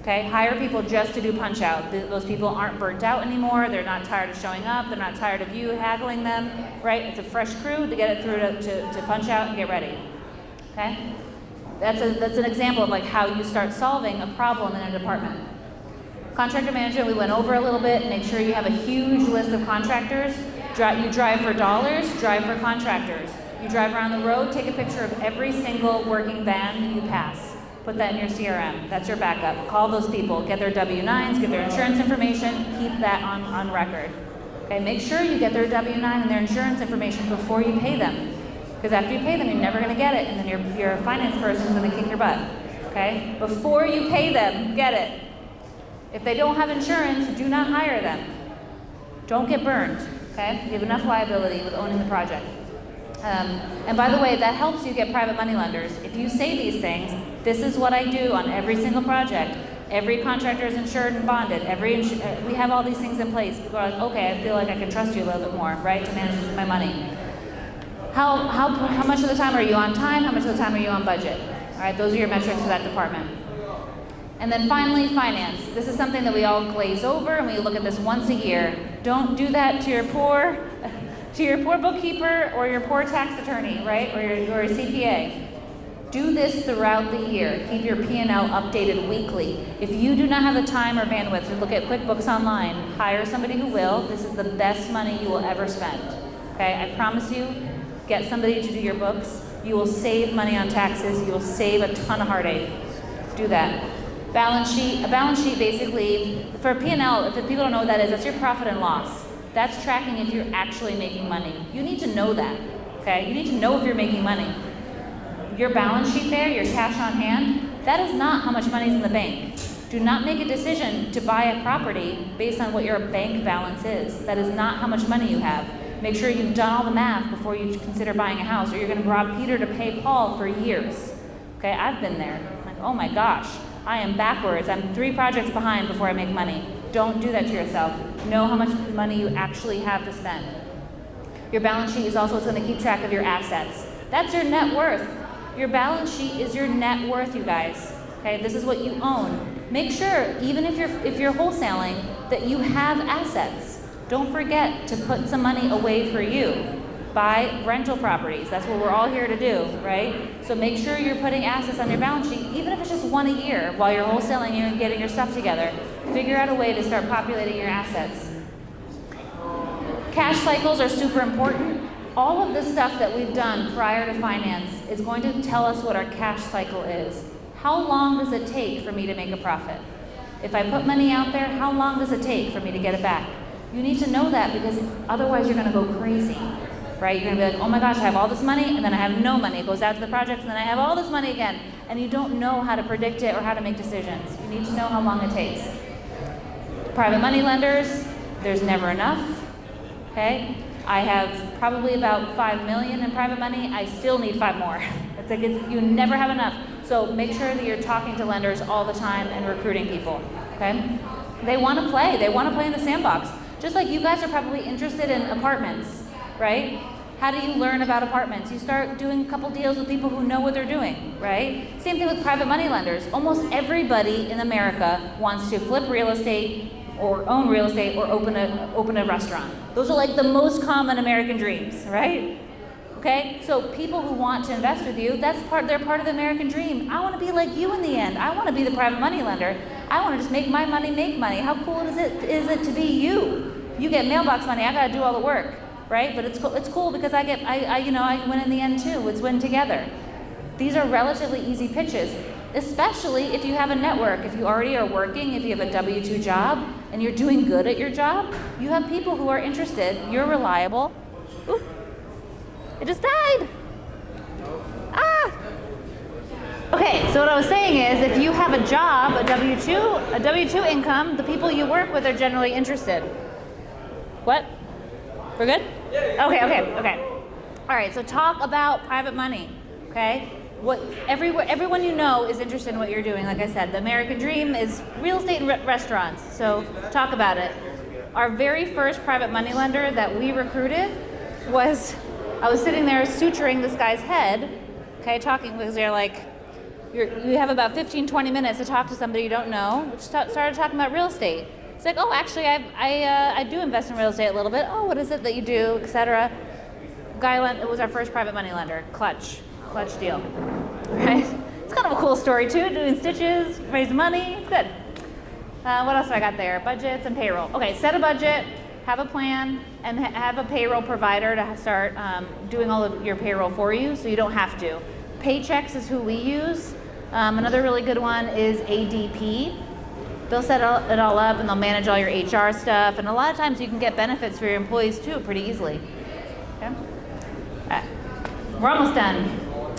Okay, hire people just to do punch out. Those people aren't burnt out anymore. They're not tired of showing up. They're not tired of you haggling them, right? It's a fresh crew to get it through to punch out and get ready. Okay? That's an example of like how you start solving a problem in a department. Contractor management, we went over a little bit. Make sure you have a huge list of contractors. You drive for dollars, drive for contractors. You drive around the road, take a picture of every single working van that you pass. Put that in your CRM. That's your backup. Call those people, get their W-9s, get their insurance information, keep that on record. Okay, make sure you get their W-9 and their insurance information before you pay them. Because after you pay them, you're never going to get it, and then your finance person's going to kick your butt. Okay? Before you pay them, get it. If they don't have insurance, do not hire them. Don't get burned. Okay? You have enough liability with owning the project. And by the way, that helps you get private money lenders. If you say these things, this is what I do on every single project. Every contractor is insured and bonded. We have all these things in place. People are like, okay, I feel like I can trust you a little bit more, right, to manage my money. How much of the time are you on time? How much of the time are you on budget? All right, those are your metrics for that department. And then finally, finance. This is something that we all glaze over, and we look at this once a year. Don't do that to your poor bookkeeper or your poor tax attorney, right, or your CPA. Do this throughout the year. Keep your P&L updated weekly. If you do not have the time or bandwidth to look at QuickBooks online, hire somebody who will. This is the best money you will ever spend. Okay, I promise you. Get somebody to do your books. You will save money on taxes. You will save a ton of heartache. Do that. Balance sheet. A balance sheet basically, for P&L, if people don't know what that is, that's your profit and loss. That's tracking if you're actually making money. You need to know that, okay? You need to know if you're making money. Your balance sheet there, your cash on hand, that is not how much money is in the bank. Do not make a decision to buy a property based on what your bank balance is. That is not how much money you have. Make sure you've done all the math before you consider buying a house, or you're going to rob Peter to pay Paul for years. Okay, I've been there. I'm like, oh my gosh, I am backwards. I'm 3 projects behind before I make money. Don't do that to yourself. Know how much money you actually have to spend. Your balance sheet is also what's going to keep track of your assets. That's your net worth. Your balance sheet is your net worth, you guys. Okay, this is what you own. Make sure, even if you're wholesaling, that you have assets. Don't forget to put some money away for you. Buy rental properties. That's what we're all here to do, right? So make sure you're putting assets on your balance sheet, even if it's just one a year while you're wholesaling and getting your stuff together. Figure out a way to start populating your assets. Cash cycles are super important. All of the stuff that we've done prior to finance is going to tell us what our cash cycle is. How long does it take for me to make a profit? If I put money out there, how long does it take for me to get it back? You need to know that, because otherwise you're going to go crazy, right? You're going to be like, oh my gosh, I have all this money, and then I have no money. It goes out to the project, and then I have all this money again. And you don't know how to predict it or how to make decisions. You need to know how long it takes. Private money lenders, there's never enough, okay? I have probably about $5 million in private money. I still need 5 more. It's like you never have enough. So make sure that you're talking to lenders all the time and recruiting people, okay? They want to play. They want to play in the sandbox. Just like you guys are probably interested in apartments, right? How do you learn about apartments? You start doing a couple deals with people who know what they're doing, right? Same thing with private money lenders. Almost everybody in America wants to flip real estate or own real estate or open a restaurant. Those are like the most common American dreams, right? Okay, so people who want to invest with you, they're part of the American dream. I want to be like you in the end. I want to be the private money lender. I want to just make my money make money. How cool is it to be you? You get mailbox money. I got to do all the work, right? But it's cool because I win in the end too. It's win together. These are relatively easy pitches, especially if you have a network. If you already are working, if you have a W-2 job and you're doing good at your job, you have people who are interested. You're reliable. Ooh. It just died. Ah! Okay, so what I was saying is, if you have a job, a W-2 income, the people you work with are generally interested. What? We're good? Okay. All right, so talk about private money, okay? Everyone you know is interested in what you're doing. Like I said, the American dream is real estate and restaurants, so talk about it. Our very first private money lender that we recruited was, I was sitting there suturing this guy's head, okay, talking, because they're like, you have about 15, 20 minutes to talk to somebody you don't know, which started talking about real estate. It's like, oh, actually, I do invest in real estate a little bit. Oh, what is it that you do, etc. It was our first private money lender, clutch deal, right? It's kind of a cool story too, doing stitches, raise money, it's good. What else have I got there? Budgets and payroll. Okay, set a budget, have a plan, and have a payroll provider to start doing all of your payroll for you so you don't have to. Paychecks is who we use. Another really good one is ADP. They'll set it all up and they'll manage all your HR stuff, and a lot of times you can get benefits for your employees too pretty easily. Okay? We're almost done.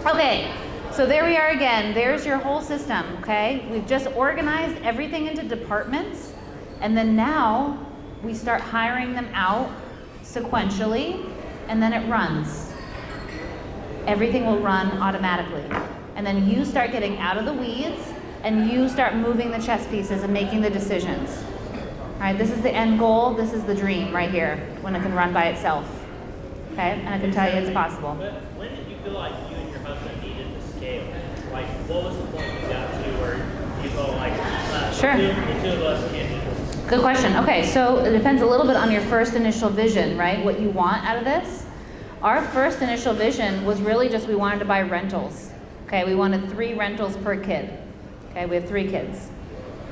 Okay, so there we are again. There's your whole system, okay? We've just organized everything into departments, and then now we start hiring them out sequentially, and then it runs. Everything will run automatically. And then you start getting out of the weeds, and you start moving the chess pieces and making the decisions. All right, this is the end goal. This is the dream right here, when it can run by itself. Okay, and I can tell you it's possible. When did you feel like you and your husband needed to scale? Like, what was the point you got to where you felt like, Sure. the two of us can't do this? Good question. Okay, so it depends a little bit on your first initial vision, right? What you want out of this. Our first initial vision was really just we wanted to buy rentals. Okay, we wanted 3 rentals per kid. Okay, we have 3 kids.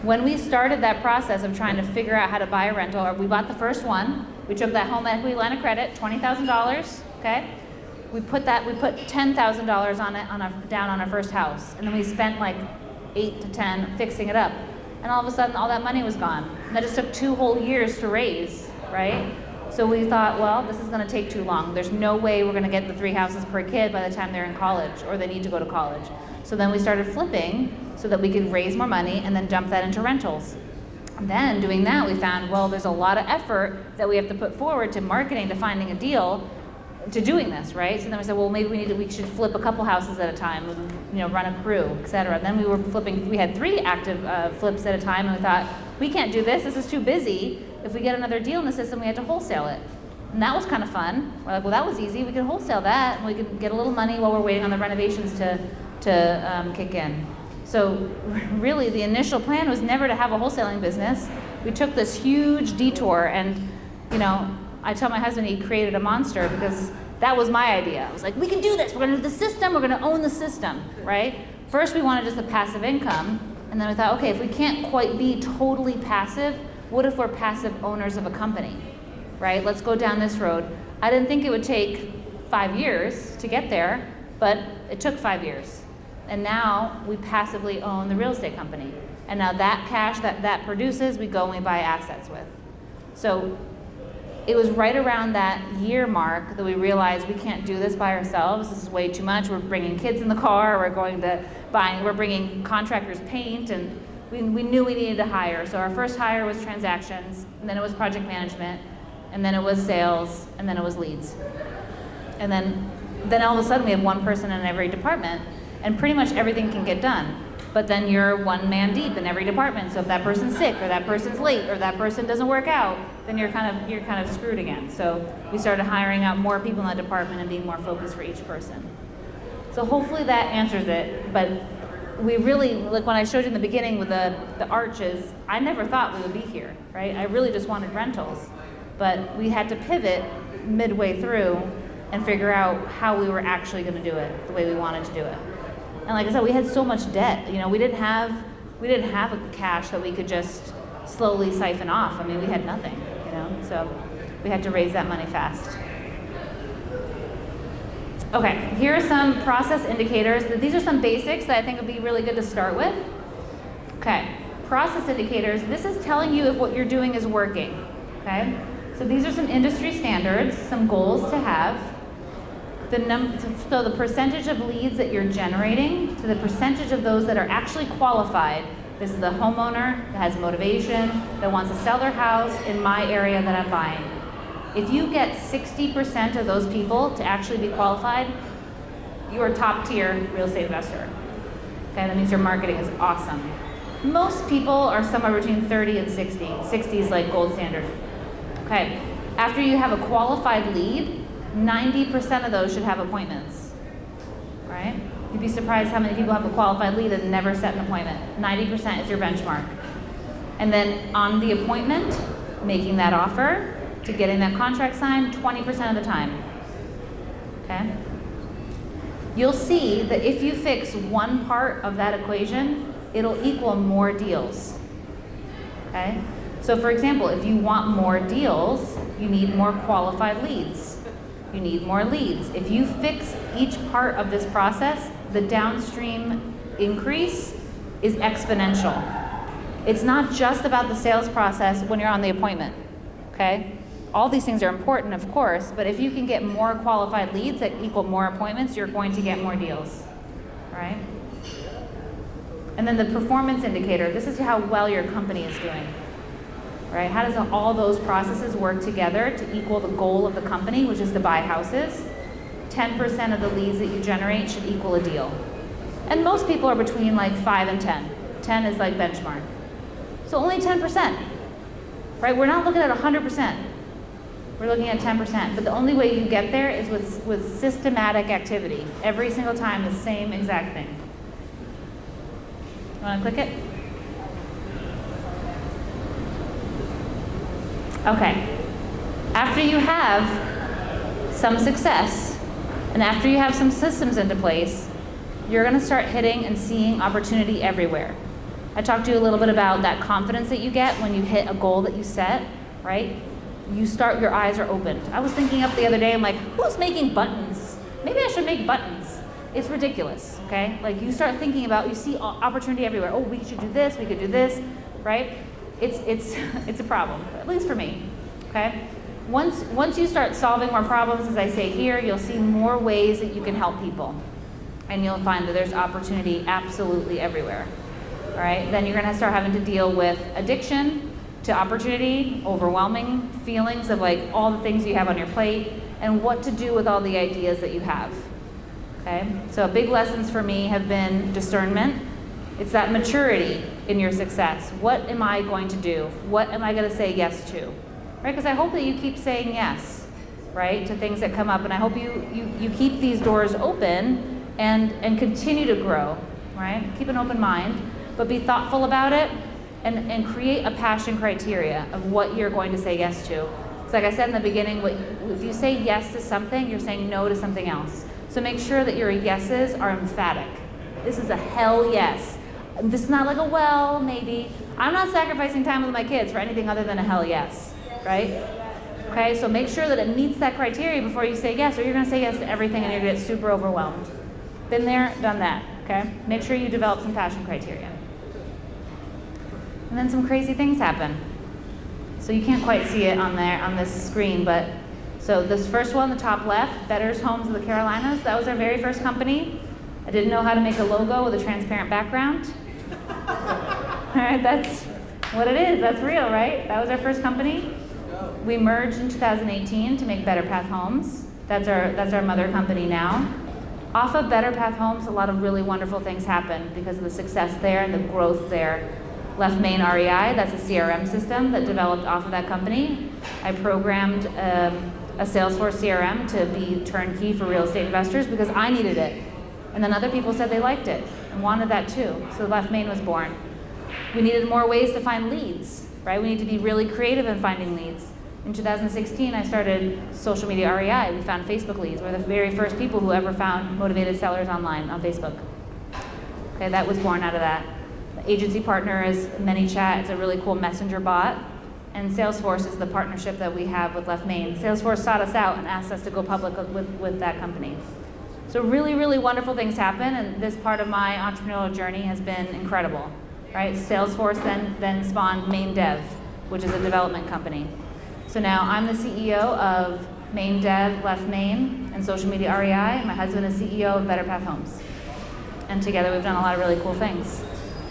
When we started that process of trying to figure out how to buy a rental, or we bought the first one, we took that home equity line of credit, $20,000, okay? We put $10,000 on it down on our first house, and then we spent like 8 to 10 fixing it up. And all of a sudden, all that money was gone. And that just took 2 whole years to raise, right? So we thought, well, this is gonna take too long. There's no way we're gonna get the 3 houses per kid by the time they're in college, or they need to go to college. So then we started flipping so that we could raise more money and then dump that into rentals. And then doing that, we found, well, there's a lot of effort that we have to put forward to marketing, to finding a deal, to doing this, right? So then we said, well, maybe we should flip a couple houses at a time, run a crew, et cetera. Then we were flipping, we had 3 active flips at a time, and we thought, we can't do this is too busy. If we get another deal in the system, we had to wholesale it. And that was kind of fun. We're like, well, that was easy. We could wholesale that, and we could get a little money while we're waiting on the renovations to kick in. So really, the initial plan was never to have a wholesaling business. We took this huge detour, and I tell my husband he created a monster because that was my idea. I was like, we can do this. We're going to do the system. We're going to own the system, right? First, we wanted just a passive income, and then we thought, okay, if we can't quite be totally passive, what if we're passive owners of a company, right? Let's go down this road. I didn't think it would take 5 years to get there, but it took 5 years. And now we passively own the real estate company. And now that cash that produces, we go and we buy assets with. So it was right around that year mark that we realized we can't do this by ourselves. This is way too much. We're bringing kids in the car. We're bringing contractors paint, and we knew we needed to hire. So our first hire was transactions, and then it was project management, and then it was sales, and then it was leads. And then all of a sudden we have 1 person in every department, and pretty much everything can get done. But then you're 1 man deep in every department. So if that person's sick, or that person's late, or that person doesn't work out, then you're kind of screwed again. So we started hiring out more people in that department and being more focused for each person. So hopefully that answers it. But we really, like when I showed you in the beginning with the arches, I never thought we would be here, right? I really just wanted rentals. But we had to pivot midway through and figure out how we were actually going to do it the way we wanted to do it. And like I said, we had so much debt. We didn't have a cash that we could just slowly siphon off. I mean, we had nothing. So we had to raise that money fast. Okay, here are some process indicators. These are some basics that I think would be really good to start with. Okay, process indicators. This is telling you if what you're doing is working. Okay, so these are some industry standards, some goals to have. So the percentage of leads that you're generating to the percentage of those that are actually qualified. This is the homeowner that has motivation, that wants to sell their house in my area that I'm buying. If you get 60% of those people to actually be qualified, you're a top tier real estate investor. Okay, that means your marketing is awesome. Most people are somewhere between 30 and 60. 60 is like gold standard. Okay, after you have a qualified lead, 90% of those should have appointments, right? You'd be surprised how many people have a qualified lead and never set an appointment. 90% is your benchmark. And then on the appointment, making that offer to getting that contract signed 20% of the time, okay? You'll see that if you fix one part of that equation, it'll equal more deals, okay? So for example, if you want more deals, you need more qualified leads. You need more leads. If you fix each part of this process, the downstream increase is exponential. It's not just about the sales process when you're on the appointment, okay? All these things are important, of course, but if you can get more qualified leads that equal more appointments, you're going to get more deals, right? And then the performance indicator, this is how well your company is doing, right? How does all those processes work together to equal the goal of the company, which is to buy houses? 10% of the leads that you generate should equal a deal. And most people are between like 5 and 10. 10 is like benchmark. So only 10%, right? We're not looking at 100%. We're looking at 10%, but the only way you get there is with systematic activity. Every single time, the same exact thing. You want to click it? Okay. After you have some success, and after you have some systems into place, you're going to start hitting and seeing opportunity everywhere. I talked to you a little bit about that confidence that you get when you hit a goal that you set, right? Your eyes are opened. I was thinking up the other day, I'm like, who's making buttons? Maybe I should make buttons. It's ridiculous, okay? Like you start thinking about, you see opportunity everywhere. Oh, we should do this, we could do this, right? It's a problem, at least for me, okay? Once you start solving more problems, as I say here, you'll see more ways that you can help people. And you'll find that there's opportunity absolutely everywhere, all right? Then you're gonna start having to deal with addiction, to opportunity, overwhelming feelings of like all the things you have on your plate, and what to do with all the ideas that you have, okay? So big lessons for me have been discernment. It's that maturity in your success. What am I going to do? What am I gonna say yes to, right? Because I hope that you keep saying yes, right, to things that come up, and I hope you keep these doors open and continue to grow, right? Keep an open mind, but be thoughtful about it. And create a passion criteria of what you're going to say yes to. So like I said in the beginning, if you say yes to something, you're saying no to something else. So make sure that your yeses are emphatic. This is a hell yes. This is not like a well, maybe. I'm not sacrificing time with my kids for anything other than a hell yes, right? Okay, so make sure that it meets that criteria before you say yes, or you're gonna say yes to everything and you're gonna get super overwhelmed. Been there, done that, okay? Make sure you develop some passion criteria. And then some crazy things happen. So you can't quite see it on there on this screen, but so this first one, the top left, Better's Homes of the Carolinas, that was our very first company. I didn't know how to make a logo with a transparent background. All right, that's what it is. That's real, right? That was our first company. We merged in 2018 to make Better Path Homes. That's our mother company now. Off of Better Path Homes, a lot of really wonderful things happened because of the success there and the growth there. Left Main REI, that's a CRM system that developed off of that company. I programmed a Salesforce CRM to be turnkey for real estate investors because I needed it. And then other people said they liked it and wanted that too. So Left Main was born. We needed more ways to find leads, right? We need to be really creative in finding leads. In 2016, I started Social Media REI. We found Facebook leads. We're the very first people who ever found motivated sellers online on Facebook. Okay, that was born out of that. The agency partner is ManyChat. It's a really cool messenger bot. And Salesforce is the partnership that we have with Left Main. Salesforce sought us out and asked us to go public with that company. So really, really wonderful things happen, and this part of my entrepreneurial journey has been incredible, right? Salesforce then spawned Main Dev, which is a development company. So now I'm the CEO of Main Dev, Left Main, and Social Media REI. My husband is CEO of Better Path Homes. And together we've done a lot of really cool things.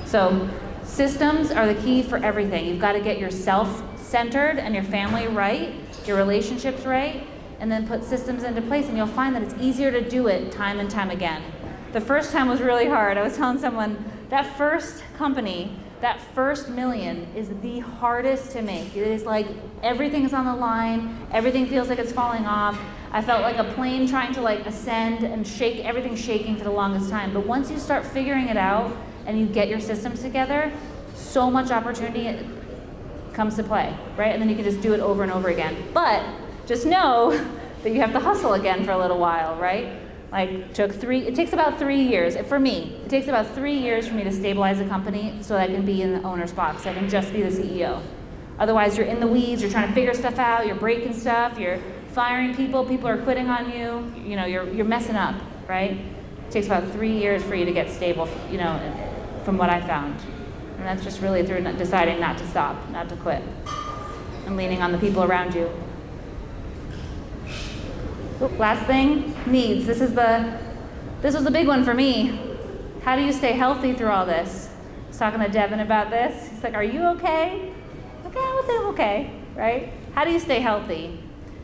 So systems are the key for everything. You've got to get yourself centered and your family right your relationships right, and then put systems into place, and you'll find that it's easier to do it time and time again. The first time was really hard. I was telling someone, that first company, that first million is the hardest to make. It is like everything is on the line, everything feels like it's falling off. I felt like a plane trying to like ascend and shake, everything's shaking for the longest time. But once you start figuring it out and you get your systems together, so much opportunity comes to play, right? And then you can just do it over and over again. But just know that you have to hustle again for a little while, right? Like it takes about 3 years. For me, it takes about 3 years for me to stabilize a company so that I can be in the owner's box, so I can just be the CEO. Otherwise, you're in the weeds, you're trying to figure stuff out, you're breaking stuff, you're firing people are quitting on you, you know, you're messing up, right? It takes about 3 years for you to get stable, you know, from what I found. And that's just really through deciding not to stop, not to quit, and leaning on the people around you. Last thing, needs. This was the big one for me. How do you stay healthy through all this? I was talking to Devin about this. He's like, are you okay? Okay, I would say I'm okay, right? How do you stay healthy?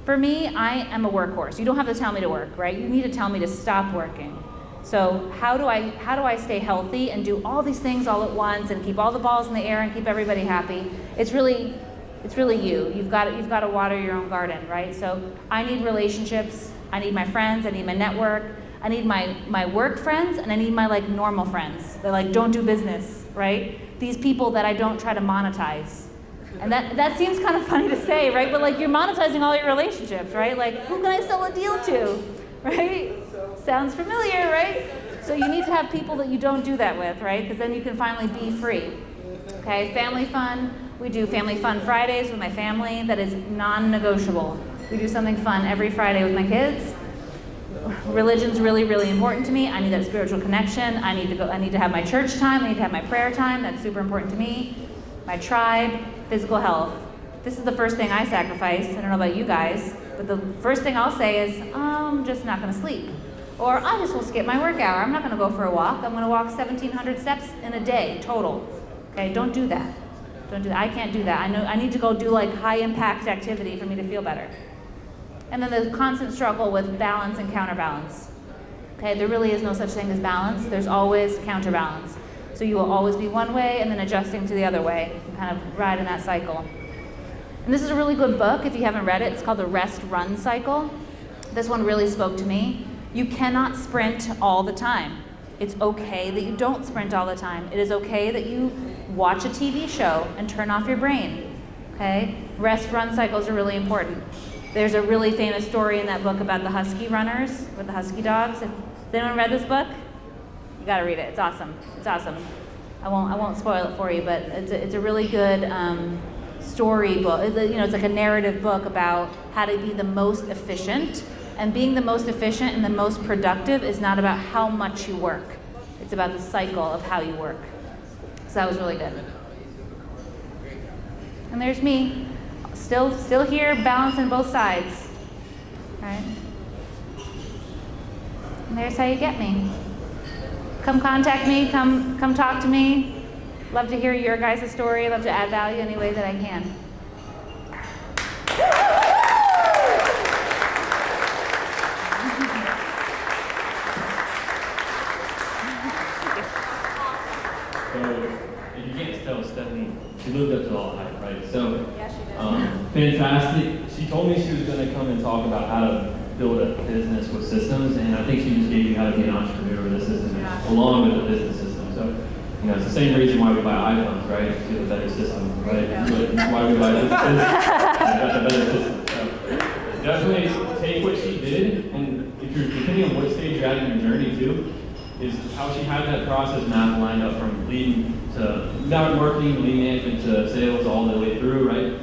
For me, I am a workhorse. You don't have to tell me to work, right? You need to tell me to stop working. So how do I stay healthy and do all these things all at once and keep all the balls in the air and keep everybody happy? It's really you. You've got to water your own garden, right? So I need relationships. I need my friends. I need my network. I need my work friends, and I need my like normal friends that like don't do business, right? These people that I don't try to monetize. And that seems kind of funny to say, right? But like you're monetizing all your relationships, right? Like who can I sell a deal to, right? Sounds familiar, right? So you need to have people that you don't do that with, right? Because then you can finally be free. Okay, family fun. We do family fun Fridays with my family. That is non-negotiable. We do something fun every Friday with my kids. Religion's really, really important to me. I need that spiritual connection. I need to have my church time. I need to have my prayer time. That's super important to me. My tribe, physical health. This is the first thing I sacrifice. I don't know about you guys, but the first thing I'll say is, I'm just not going to sleep. Or I just will skip my workout. I'm not going to go for a walk. I'm going to walk 1,700 steps in a day total. Okay, don't do that. Don't do that. I can't do that. I need to go do like high impact activity for me to feel better. And then the constant struggle with balance and counterbalance. Okay, there really is no such thing as balance. There's always counterbalance. So you will always be one way and then adjusting to the other way. You kind of ride in that cycle. And this is a really good book if you haven't read it. It's called The Rest-Run Cycle. This one really spoke to me. You cannot sprint all the time. It's okay that you don't sprint all the time. It is okay that you watch a TV show and turn off your brain. Okay? Rest-run cycles are really important. There's a really famous story in that book about the husky runners with the husky dogs. Has anyone read this book? You gotta read it. It's awesome. It's awesome. I won't spoil it for you, but it's a really good story book. It's like a narrative book about how to be the most efficient. And being the most efficient and the most productive is not about how much you work. It's about the cycle of how you work. So that was really good. And there's me, still here, balancing both sides. Right? And there's how you get me. Come contact me, come talk to me. Love to hear your guys' story. Love to add value any way that I can. Stephanie, she lived up to all the hype, right? So, Yeah, she did. fantastic. She told me she was going to come and talk about how to build a business with systems, and I think she just gave you how to be an entrepreneur with a system, along with the business system. So, it's the same reason why we buy iPhones, right? To get a better system, right? Yeah. That's why we buy businesses. Got the better system. So, definitely take what she did, and if you're depending on what stage you're at in your journey too, is how she had that process map lined up from leading to marketing, lead management to sales all the way through, right?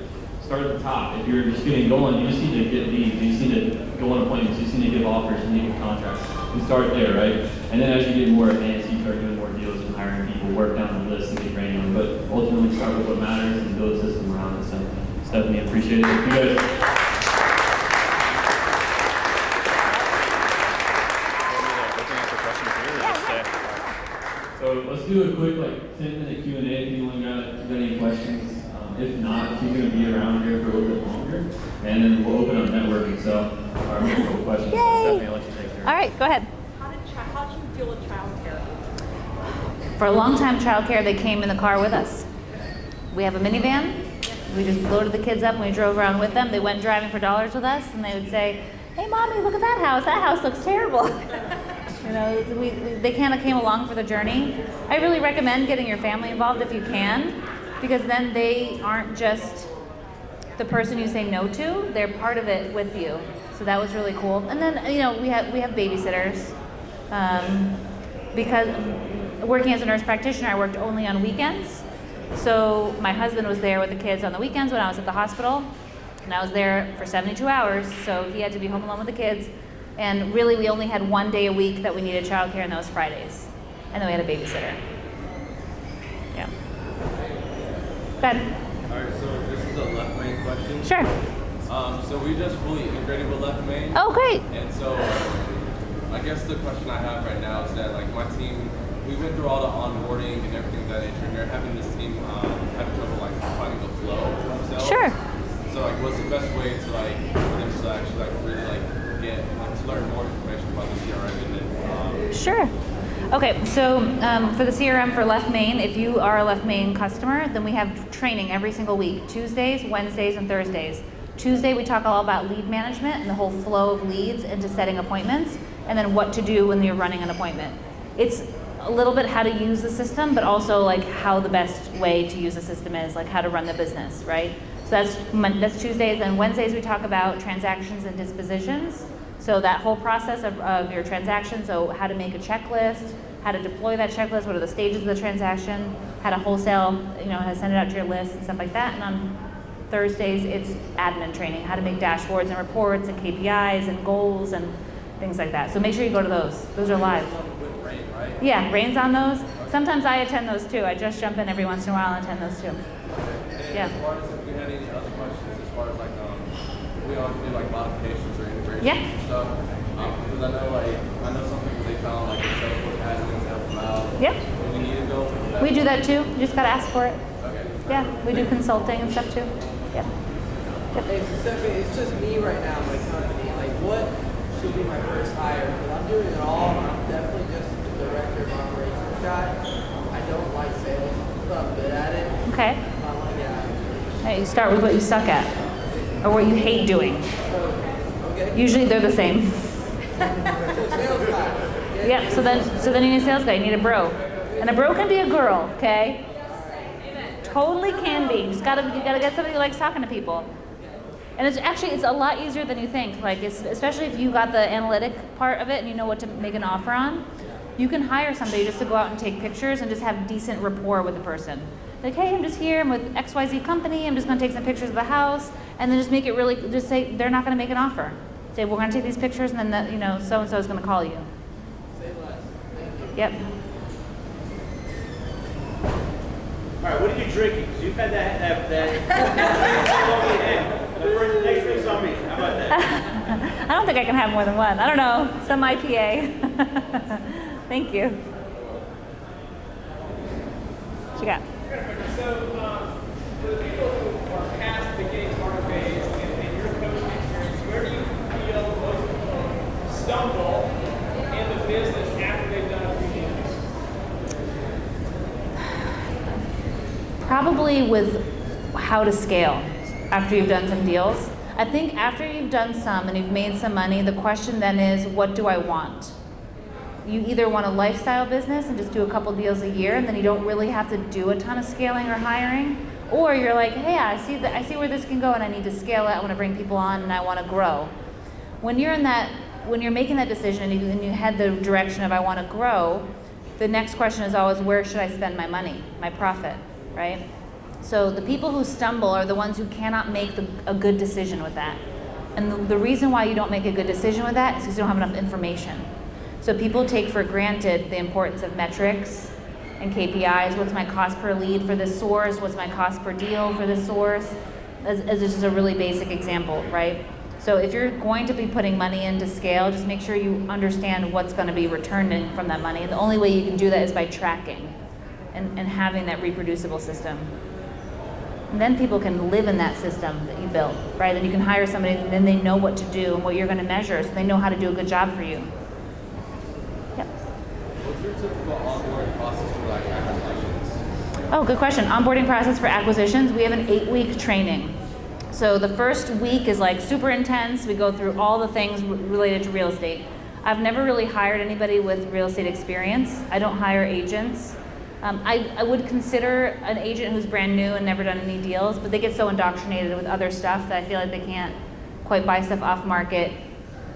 Start at the top. If you're just getting going, you just need to get leads, you just need to go on appointments, you just need to give offers, you need to give contracts. You start there, right? And then as you get more advanced, you start doing more deals and hiring people, work down the list and get granular. But ultimately start with what matters and build a system around it. So Stephanie, appreciate it. If you guys So let's do a quick 10-minute Q&A if anyone got any questions. If not, she's going to be around here for a little bit longer, and then we'll open up networking. So, our couple questions. Yay! Stephanie, I'll let you take care of it. All right, go ahead. How did you deal with childcare? For a long time, childcare, they came in the car with us. We have a minivan. We just loaded the kids up and we drove around with them. They went driving for dollars with us, and they would say, "Hey, mommy, look at that house. That house looks terrible." You know, they kind of came along for the journey. I really recommend getting your family involved if you can, because then they aren't just the person you say no to; they're part of it with you. So that was really cool. And then we have babysitters, because working as a nurse practitioner, I worked only on weekends. So my husband was there with the kids on the weekends when I was at the hospital, and I was there for 72 hours. So he had to be home alone with the kids. And really, we only had one day a week that we needed childcare, and that was Fridays. And then we had a babysitter. Yeah. Go ahead. All right, so this is a left main question. Sure. So we just fully integrated with left main. Oh, great. And so I guess the question I have right now is that like my team, we went through all the onboarding and everything of that nature, and they're having this team having trouble like finding the flow for themselves. Sure. So like, what's the best way to like for them to actually like really like get to learn more information about the CRM and then Sure. Okay, so for the CRM for Left Main, if you are a Left Main customer, then we have training every single week, Tuesdays, Wednesdays, and Thursdays. Tuesday, we talk all about lead management and the whole flow of leads into setting appointments, and then what to do when you're running an appointment. It's a little bit how to use the system, but also like how the best way to use the system is, like how to run the business, right? So that's Tuesdays. And Wednesdays, we talk about transactions and dispositions. So that whole process of your transaction, so how to make a checklist, how to deploy that checklist, what are the stages of the transaction, how to wholesale, how to send it out to your list and stuff like that. And on Thursdays, it's admin training, how to make dashboards and reports and KPIs and goals and things like that. So make sure you go to those. Those are live. with Rain, right? Yeah, Rain's on those. Sometimes I attend those too. I just jump in every once in a while and attend those too. And Yeah. as far as if we had any other questions, as far as like we all do like modifications or integrations Yeah. and stuff, because I know some people they found like the Salesforce admins help them out. Yeah. Do we need to go? That We do that too. You just gotta ask for it. Okay. Yeah, we do consulting and stuff too. Yeah. Hey, Stephanie, it's just me right now, my company. Like, what should be my first hire? Because I'm doing it all. I'm definitely just the director of operations guy. I don't like sales, but I'm good at it. Okay. I like it. Hey, you start with what you suck at, or what you hate doing. Okay. Usually they're the same. So sales guy. Okay? Yeah. So then you need a sales guy. You need a bro, and a bro can be a girl. Okay. Totally can be. You gotta get somebody who likes talking to people. And it's a lot easier than you think. Like, especially if you got the analytic part of it and you know what to make an offer on, you can hire somebody just to go out and take pictures and just have decent rapport with the person. Like, hey, I'm just here, I'm with XYZ company, I'm just gonna take some pictures of the house, and then just make it really, just say, they're not gonna make an offer. Say, we're gonna take these pictures, and then so-and-so is gonna call you. Say less. Yep. All right, what are you drinking? Because you've had that next drink's on me. How about that? I don't think I can have more than one. I don't know, some IPA. Thank you. What you got? So, for the people who are past the getting started phase in your coaching experience, where do you feel most people stumble in the business after they've done a few deals? Probably with how to scale after you've done some deals. I think after you've done some and you've made some money, the question then is, what do I want? You either want a lifestyle business and just do a couple deals a year, and then you don't really have to do a ton of scaling or hiring, or you're like, hey, I see where this can go, and I need to scale it. I want to bring people on, and I want to grow. When you're making that decision and you head the direction of I want to grow, the next question is always, where should I spend my money, my profit, right? So the people who stumble are the ones who cannot make a good decision with that. And the reason why you don't make a good decision with that is because you don't have enough information. So people take for granted the importance of metrics and KPIs. What's my cost per lead for this source? What's my cost per deal for this source? As just a really basic example, right? So if you're going to be putting money into scale, just make sure you understand what's going to be returned from that money. And the only way you can do that is by tracking and having that reproducible system. And then people can live in that system that you built, right? Then you can hire somebody, and then they know what to do and what you're going to measure, so they know how to do a good job for you. Yep. What's your typical onboarding process for like acquisitions? Oh, good question. Onboarding process for acquisitions. We have an 8-week training. So the first week is like super intense. We go through all the things related to real estate. I've never really hired anybody with real estate experience. I don't hire agents. I would consider an agent who's brand new and never done any deals, but they get so indoctrinated with other stuff that I feel like they can't quite buy stuff off market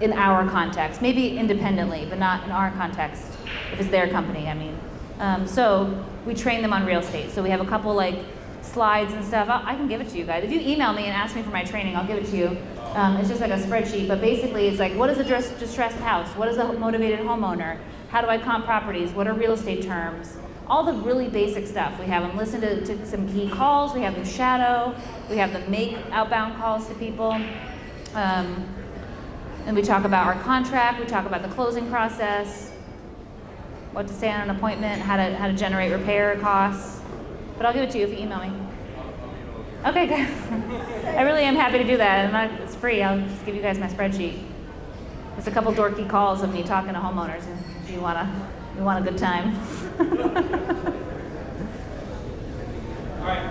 in our context. Maybe independently, but not in our context, if it's their company, I mean. So we train them on real estate. So we have a couple like slides and stuff. I can give it to you guys. If you email me and ask me for my training, I'll give it to you. It's just like a spreadsheet, but basically it's like, what is a distressed house? What is a motivated homeowner? How do I comp properties? What are real estate terms? All the really basic stuff. We have them listen to some key calls. We have them shadow. We have them make outbound calls to people. And we talk about our contract. We talk about the closing process, what to say on an appointment, how to generate repair costs. But I'll give it to you if you email me. Okay, good. I really am happy to do that. It's free. I'll just give you guys my spreadsheet. It's a couple dorky calls of me talking to homeowners if you want a good time. All right.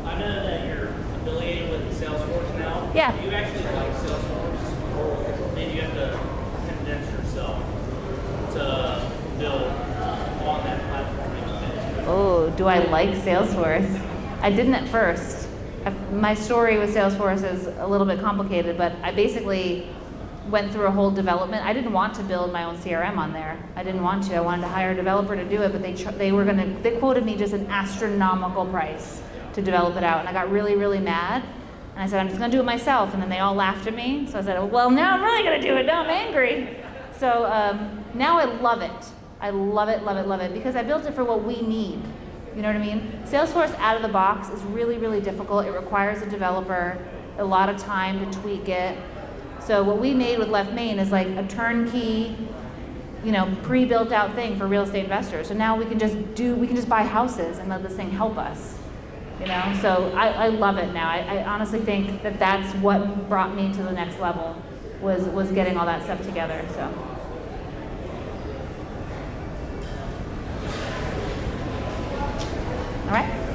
I know that you're affiliated with Salesforce now. Yeah. Do you actually like Salesforce, or maybe you have to condense yourself to build on that platform? Oh, do I like Salesforce? I didn't at first. My story with Salesforce is a little bit complicated, but I basically went through a whole development. I didn't want to build my own CRM on there. I didn't want to. I wanted to hire a developer to do it, but they quoted me just an astronomical price to develop it out, and I got really, really mad. And I said, I'm just going to do it myself, and then they all laughed at me. So I said, well, now I'm really going to do it. Now I'm angry. So now I love it. I love it, love it, love it, because I built it for what we need. You know what I mean? Salesforce out of the box is really, really difficult. It requires a developer a lot of time to tweak it. So what we made with Left Main is like a turnkey, pre-built out thing for real estate investors. So now we can just buy houses and let this thing help us. So I love it now. I honestly think that that's what brought me to the next level was getting all that stuff together. So. All right.